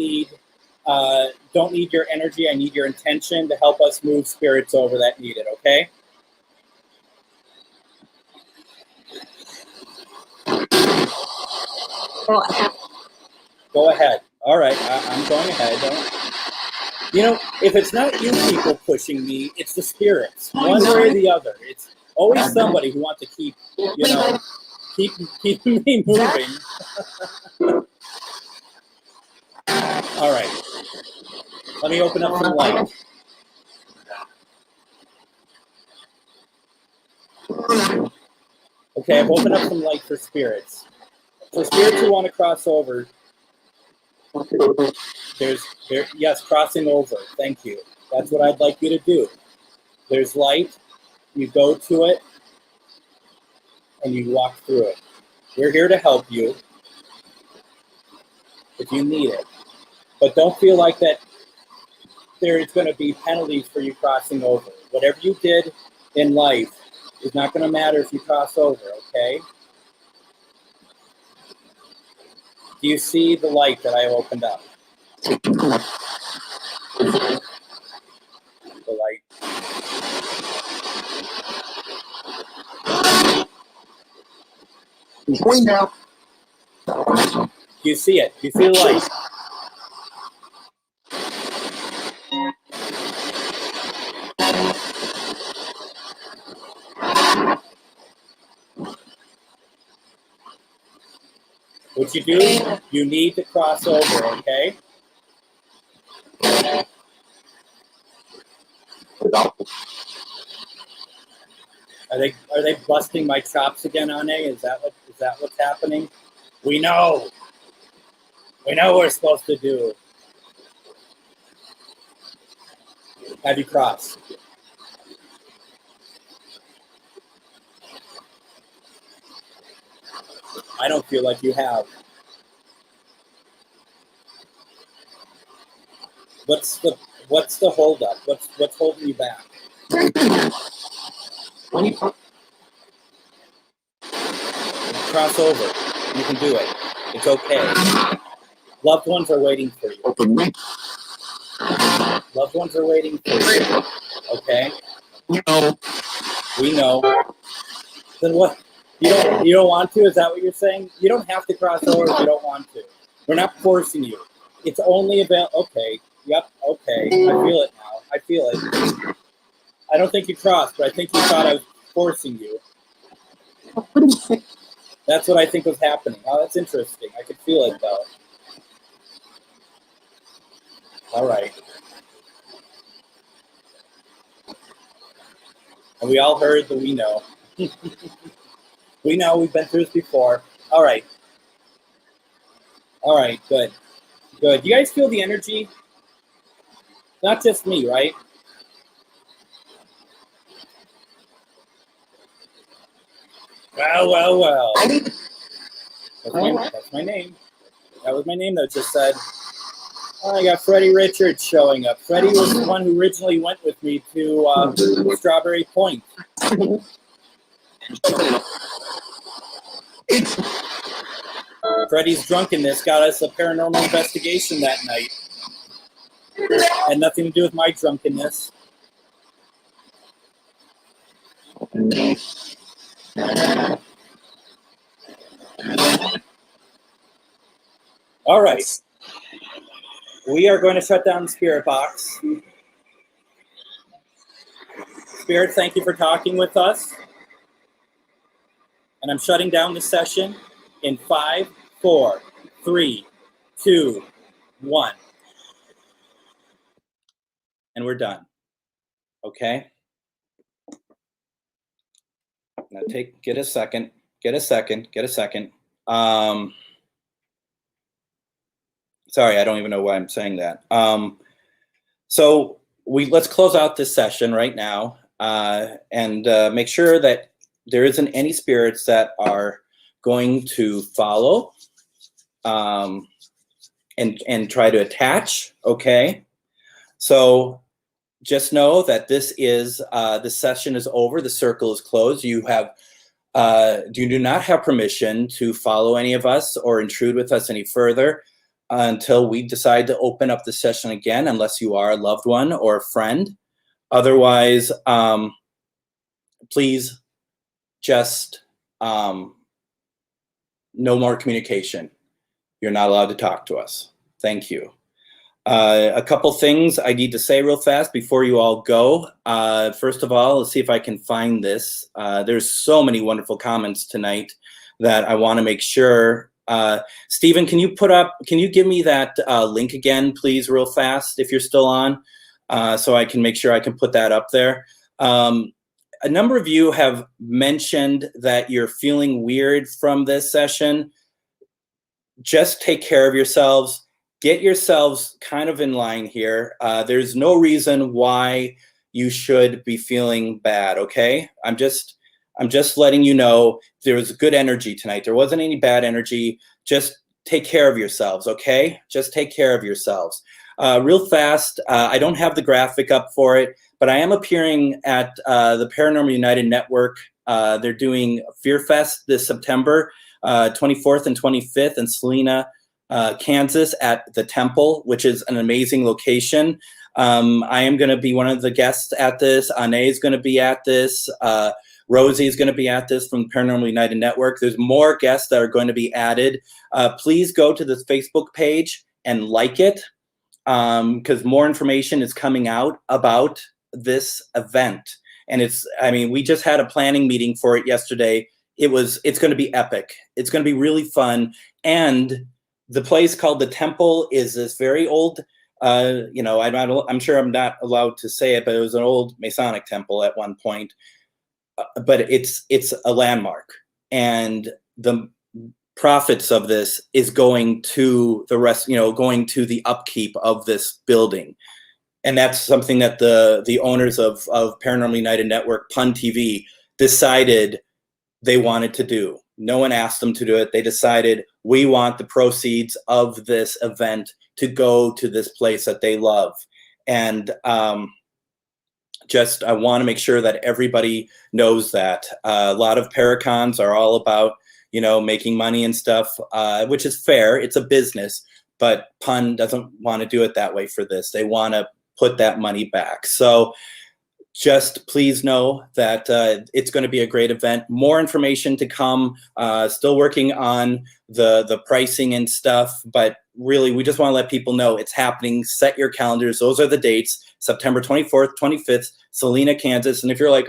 don't need your energy, I need your intention to help us move spirits over that need it, okay? Go ahead. All right, I'm going ahead. If it's not you people pushing me, it's the spirits, one way or the other. It's always somebody who wants to keep me moving. All right. Let me open up some light. Okay, I've opened up some light for spirits. For spirits who want to cross over, yes, crossing over. Thank you. That's what I'd like you to do. There's light. You go to it, and you walk through it. We're here to help you if you need it. But don't feel like that there's going to be penalties for you crossing over. Whatever you did in life is not going to matter if you cross over, okay? Do you see the light that I have opened up? The light. Window. Do you see it? Do you see the light? What you do, you need to cross over, okay? Are they busting my chops again, Anne? Is that what's happening? We know what we're supposed to do. Have you crossed? I don't feel like you have. What's the holdup? What's holding you back? Cross over. You can do it. It's okay. Loved ones are waiting for you. Loved ones are waiting for you. Okay? We know. Then what? You don't want to? Is that what you're saying? You don't have to cross over if you don't want to. We're not forcing you. It's only about, okay, yep, okay. I feel it now. I feel it. I don't think you crossed, but I think you thought I was forcing you. That's what I think was happening. Oh, that's interesting. I could feel it, though. All right. And we all heard the we know. We know, we've been through this before. All right. All right, good. Good. You guys feel the energy? Not just me, right? Well. That's my name. That was my name that just said. Oh, I got Freddie Richards showing up. Freddie was the one who originally went with me to Strawberry Point. Freddie's drunkenness got us a paranormal investigation that night. Had nothing to do with my drunkenness. All right. We are going to shut down the spirit box. Spirit, thank you for talking with us. And I'm shutting down the session in 5, 4, 3, 2, 1. And we're done. Okay? Now get a second. Sorry, I don't even know why I'm saying that. So let's close out this session right now and make sure that there isn't any spirits that are going to follow and try to attach. Okay, so just know that this session is over. The circle is closed. You do not have permission to follow any of us or intrude with us any further until we decide to open up the session again, unless you are a loved one or a friend. Otherwise, please just no more communication. You're not allowed to talk to us. Thank you. A couple things I need to say real fast before you all go. First of all, let's see if I can find this. There's so many wonderful comments tonight that I want to make sure. Stephen, can you give me that link again, please, real fast, if you're still on, so I can make sure I can put that up there. A number of you have mentioned that you're feeling weird from this session. Just take care of yourselves. Get yourselves kind of in line here. There's no reason why you should be feeling bad, okay? I'm just letting you know there was good energy tonight. There wasn't any bad energy. Just take care of yourselves, okay? Just take care of yourselves. Real fast, I don't have the graphic up for it, but I am appearing at the Paranormal United Network. They're doing Fear Fest this September 24th and 25th in Salina, Kansas at the Temple, which is an amazing location. I am going to be one of the guests at this. Ane is going to be at this. Rosie is going to be at this from the Paranormal United Network. There's more guests that are going to be added. Please go to this Facebook page and like it, because more information is coming out about this event. And we just had a planning meeting for it yesterday. It's going to be epic. It's going to be really fun. And the place called the Temple is this very old, I'm sure I'm not allowed to say it, but it was an old Masonic temple at one point. But it's a landmark, and the profits of this is going to the rest, going to the upkeep of this building. And that's something that the owners of Paranormal United Network, Pun TV, decided they wanted to do. No one asked them to do it. They decided, we want the proceeds of this event to go to this place that they love. And I want to make sure that everybody knows that. A lot of Paracons are all about, making money and stuff, which is fair. It's a business, but Pun doesn't want to do it that way for this. They want to put that money back. So just please know that it's going to be a great event. More information to come. Still working on the pricing and stuff, but really we just want to let people know it's happening. Set your calendars. Those are the dates: September 24th, 25th, Salina, Kansas. And if you're like,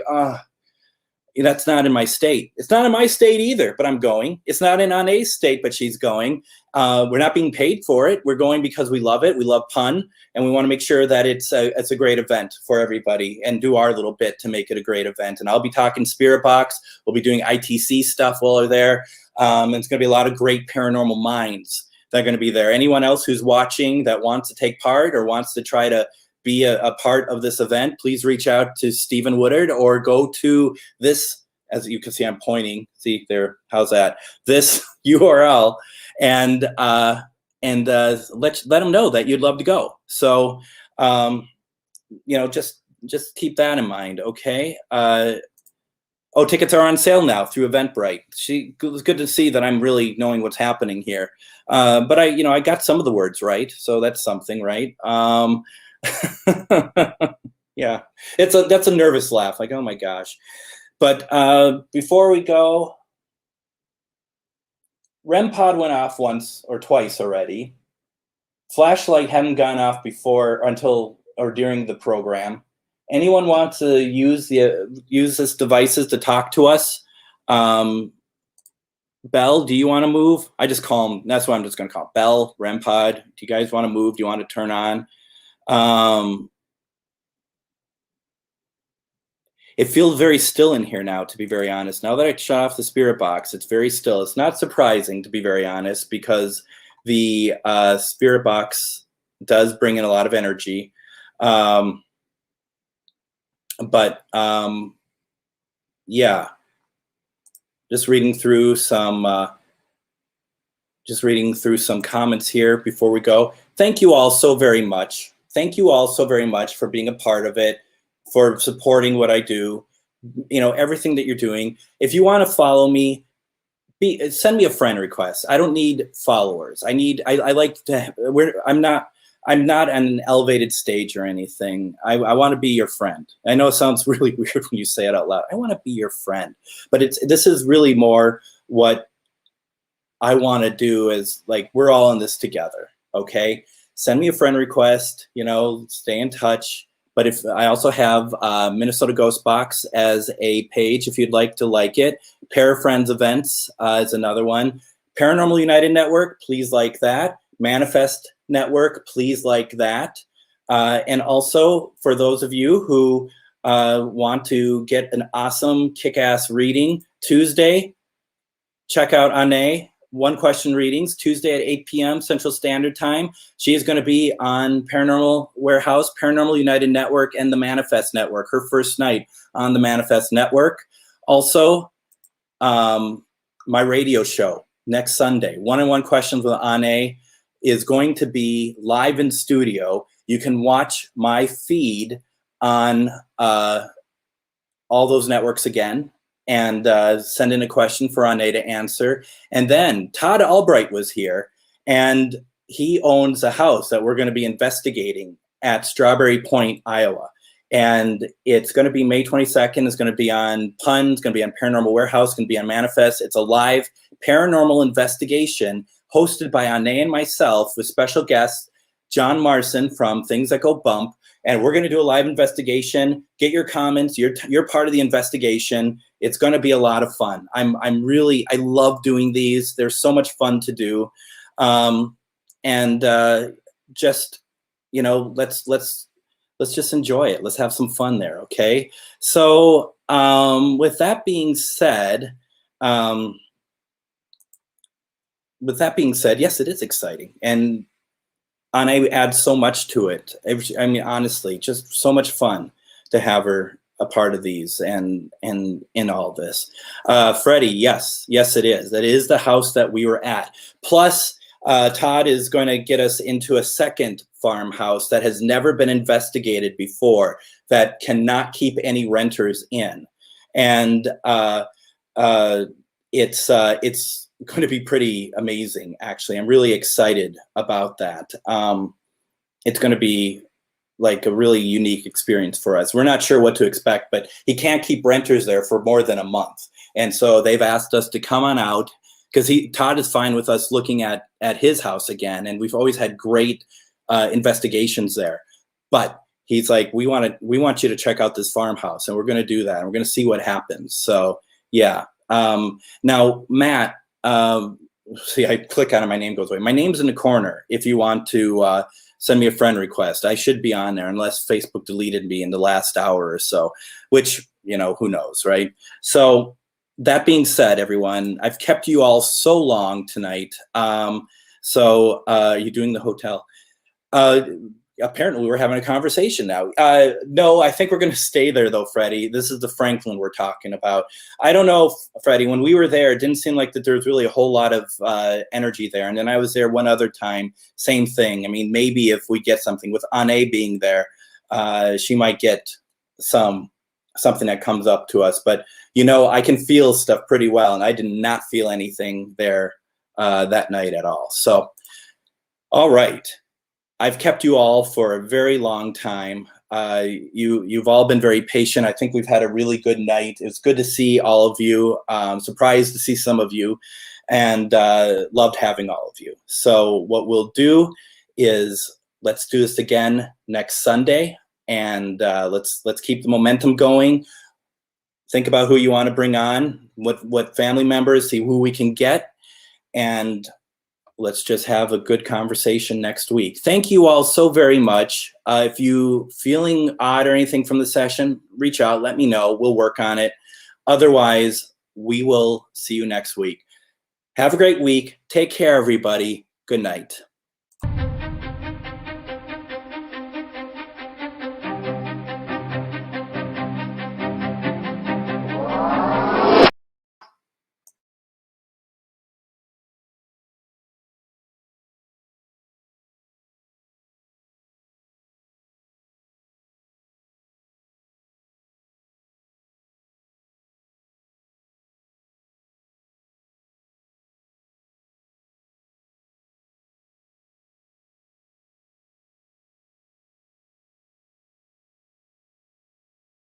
that's not in my state. It's not in my state either, but I'm going. It's not in Ane's state, but she's going. We're not being paid for it. We're going because we love it. We love Pun, and we want to make sure that it's a great event for everybody and do our little bit to make it a great event. And I'll be talking Spirit Box. We'll be doing ITC stuff while we're there. And it's going to be a lot of great paranormal minds that are going to be there. Anyone else who's watching that wants to take part or wants to try to be a part of this event, please reach out to Stephen Woodard or go to this, as you can see, I'm pointing. See there, how's that? This URL, and let them know that you'd love to go. So, just keep that in mind, okay? Tickets are on sale now through Eventbrite. It was good to see that I'm really knowing what's happening here. But I got some of the words right, so that's something, right? Yeah, that's a nervous laugh, like, oh my gosh. But before we go, REM pod went off once or twice already. Flashlight hadn't gone off before until or during the program. Anyone want to use this devices to talk to us? Bell, do you want to move? I just call him. That's what I'm just going to call Bell, REM pod. Do you guys want to move? Do you want to turn on? It feels very still in here now, to be very honest. Now that I shut off the spirit box, it's very still. It's not surprising, to be very honest, because the spirit box does bring in a lot of energy. Yeah, just reading through some comments here before we go. Thank you all so very much. Thank you all so very much for being a part of it, for supporting what I do, everything that you're doing. If you want to follow me, send me a friend request. I don't need followers. I like to, I'm not on an elevated stage or anything. I want to be your friend. I know it sounds really weird when you say it out loud. I want to be your friend, but this is really more what I want to do is, like, we're all in this together. Okay. Send me a friend request, stay in touch. But if I also have Minnesota GhostBox as a page, if you'd like to like it. Parafriends Events is another one. Paranormal United Network, please like that. Manifest Network, please like that. And also, for those of you who want to get an awesome kick-ass reading, Tuesday, check out Ane. One question readings, Tuesday at 8 p.m. Central Standard Time. She is going to be on Paranormal Warehouse, Paranormal United Network, and the Manifest Network, her first night on the Manifest Network. Also, my radio show next Sunday, One-on-One Questions with Ane, is going to be live in studio. You can watch my feed on all those networks again, and send in a question for Ane to answer. And then Todd Albright was here, and he owns a house that we're going to be investigating at Strawberry Point, Iowa. And it's going to be May 22nd. It's going to be on Pun. It's going to be on Paranormal Warehouse. It's going to be on Manifest. It's a live paranormal investigation hosted by Ane and myself with special guests, John Marson from Things That Go Bump. And we're going to do a live investigation. Get your comments. You're part of the investigation. It's going to be a lot of fun. I love doing these. They're so much fun to do. Just, let's just enjoy it. Let's have some fun there. Okay. So, with that being said, yes, it is exciting. And Ane adds so much to it. I mean, honestly, just so much fun to have her a part of these and in all this. Freddie, yes, it is. That is the house that we were at. Plus, Todd is going to get us into a second farmhouse that has never been investigated before, that cannot keep any renters in. And it's going to be pretty amazing, actually. I'm really excited about that. It's going to be like a really unique experience for us. We're not sure what to expect, but he can't keep renters there for more than a month. And so they've asked us to come on out, because Todd is fine with us looking at his house again. And we've always had great investigations there. But he's like, we want you to check out this farmhouse, and we're going to do that. And we're going to see what happens. So yeah. Now, Matt, see, I click on it, my name goes away. My name's in the corner if you want to send me a friend request. I should be on there, unless Facebook deleted me in the last hour or so, which, who knows, right? So that being said, everyone, I've kept you all so long tonight. So you're doing the hotel. Apparently we're having a conversation now. No, I think we're going to stay there though, Freddie. This is the Franklin we're talking about. I don't know, Freddie, when we were there, it didn't seem like that there was really a whole lot of energy there. And then I was there one other time, same thing. I mean, maybe if we get something with Ane being there, she might get something that comes up to us. But, I can feel stuff pretty well. And I did not feel anything there that night at all. So, all right. I've kept you all for a very long time. You've all been very patient. I think we've had a really good night. It's good to see all of you. Surprised to see some of you, and loved having all of you. So what we'll do is let's do this again next Sunday, and let's keep the momentum going. Think about who you want to bring on, what family members, see who we can get, and let's just have a good conversation next week. Thank you all so very much. If you feeling odd or anything from the session, reach out, let me know. We'll work on it. Otherwise, we will see you next week. Have a great week. Take care, everybody. Good night.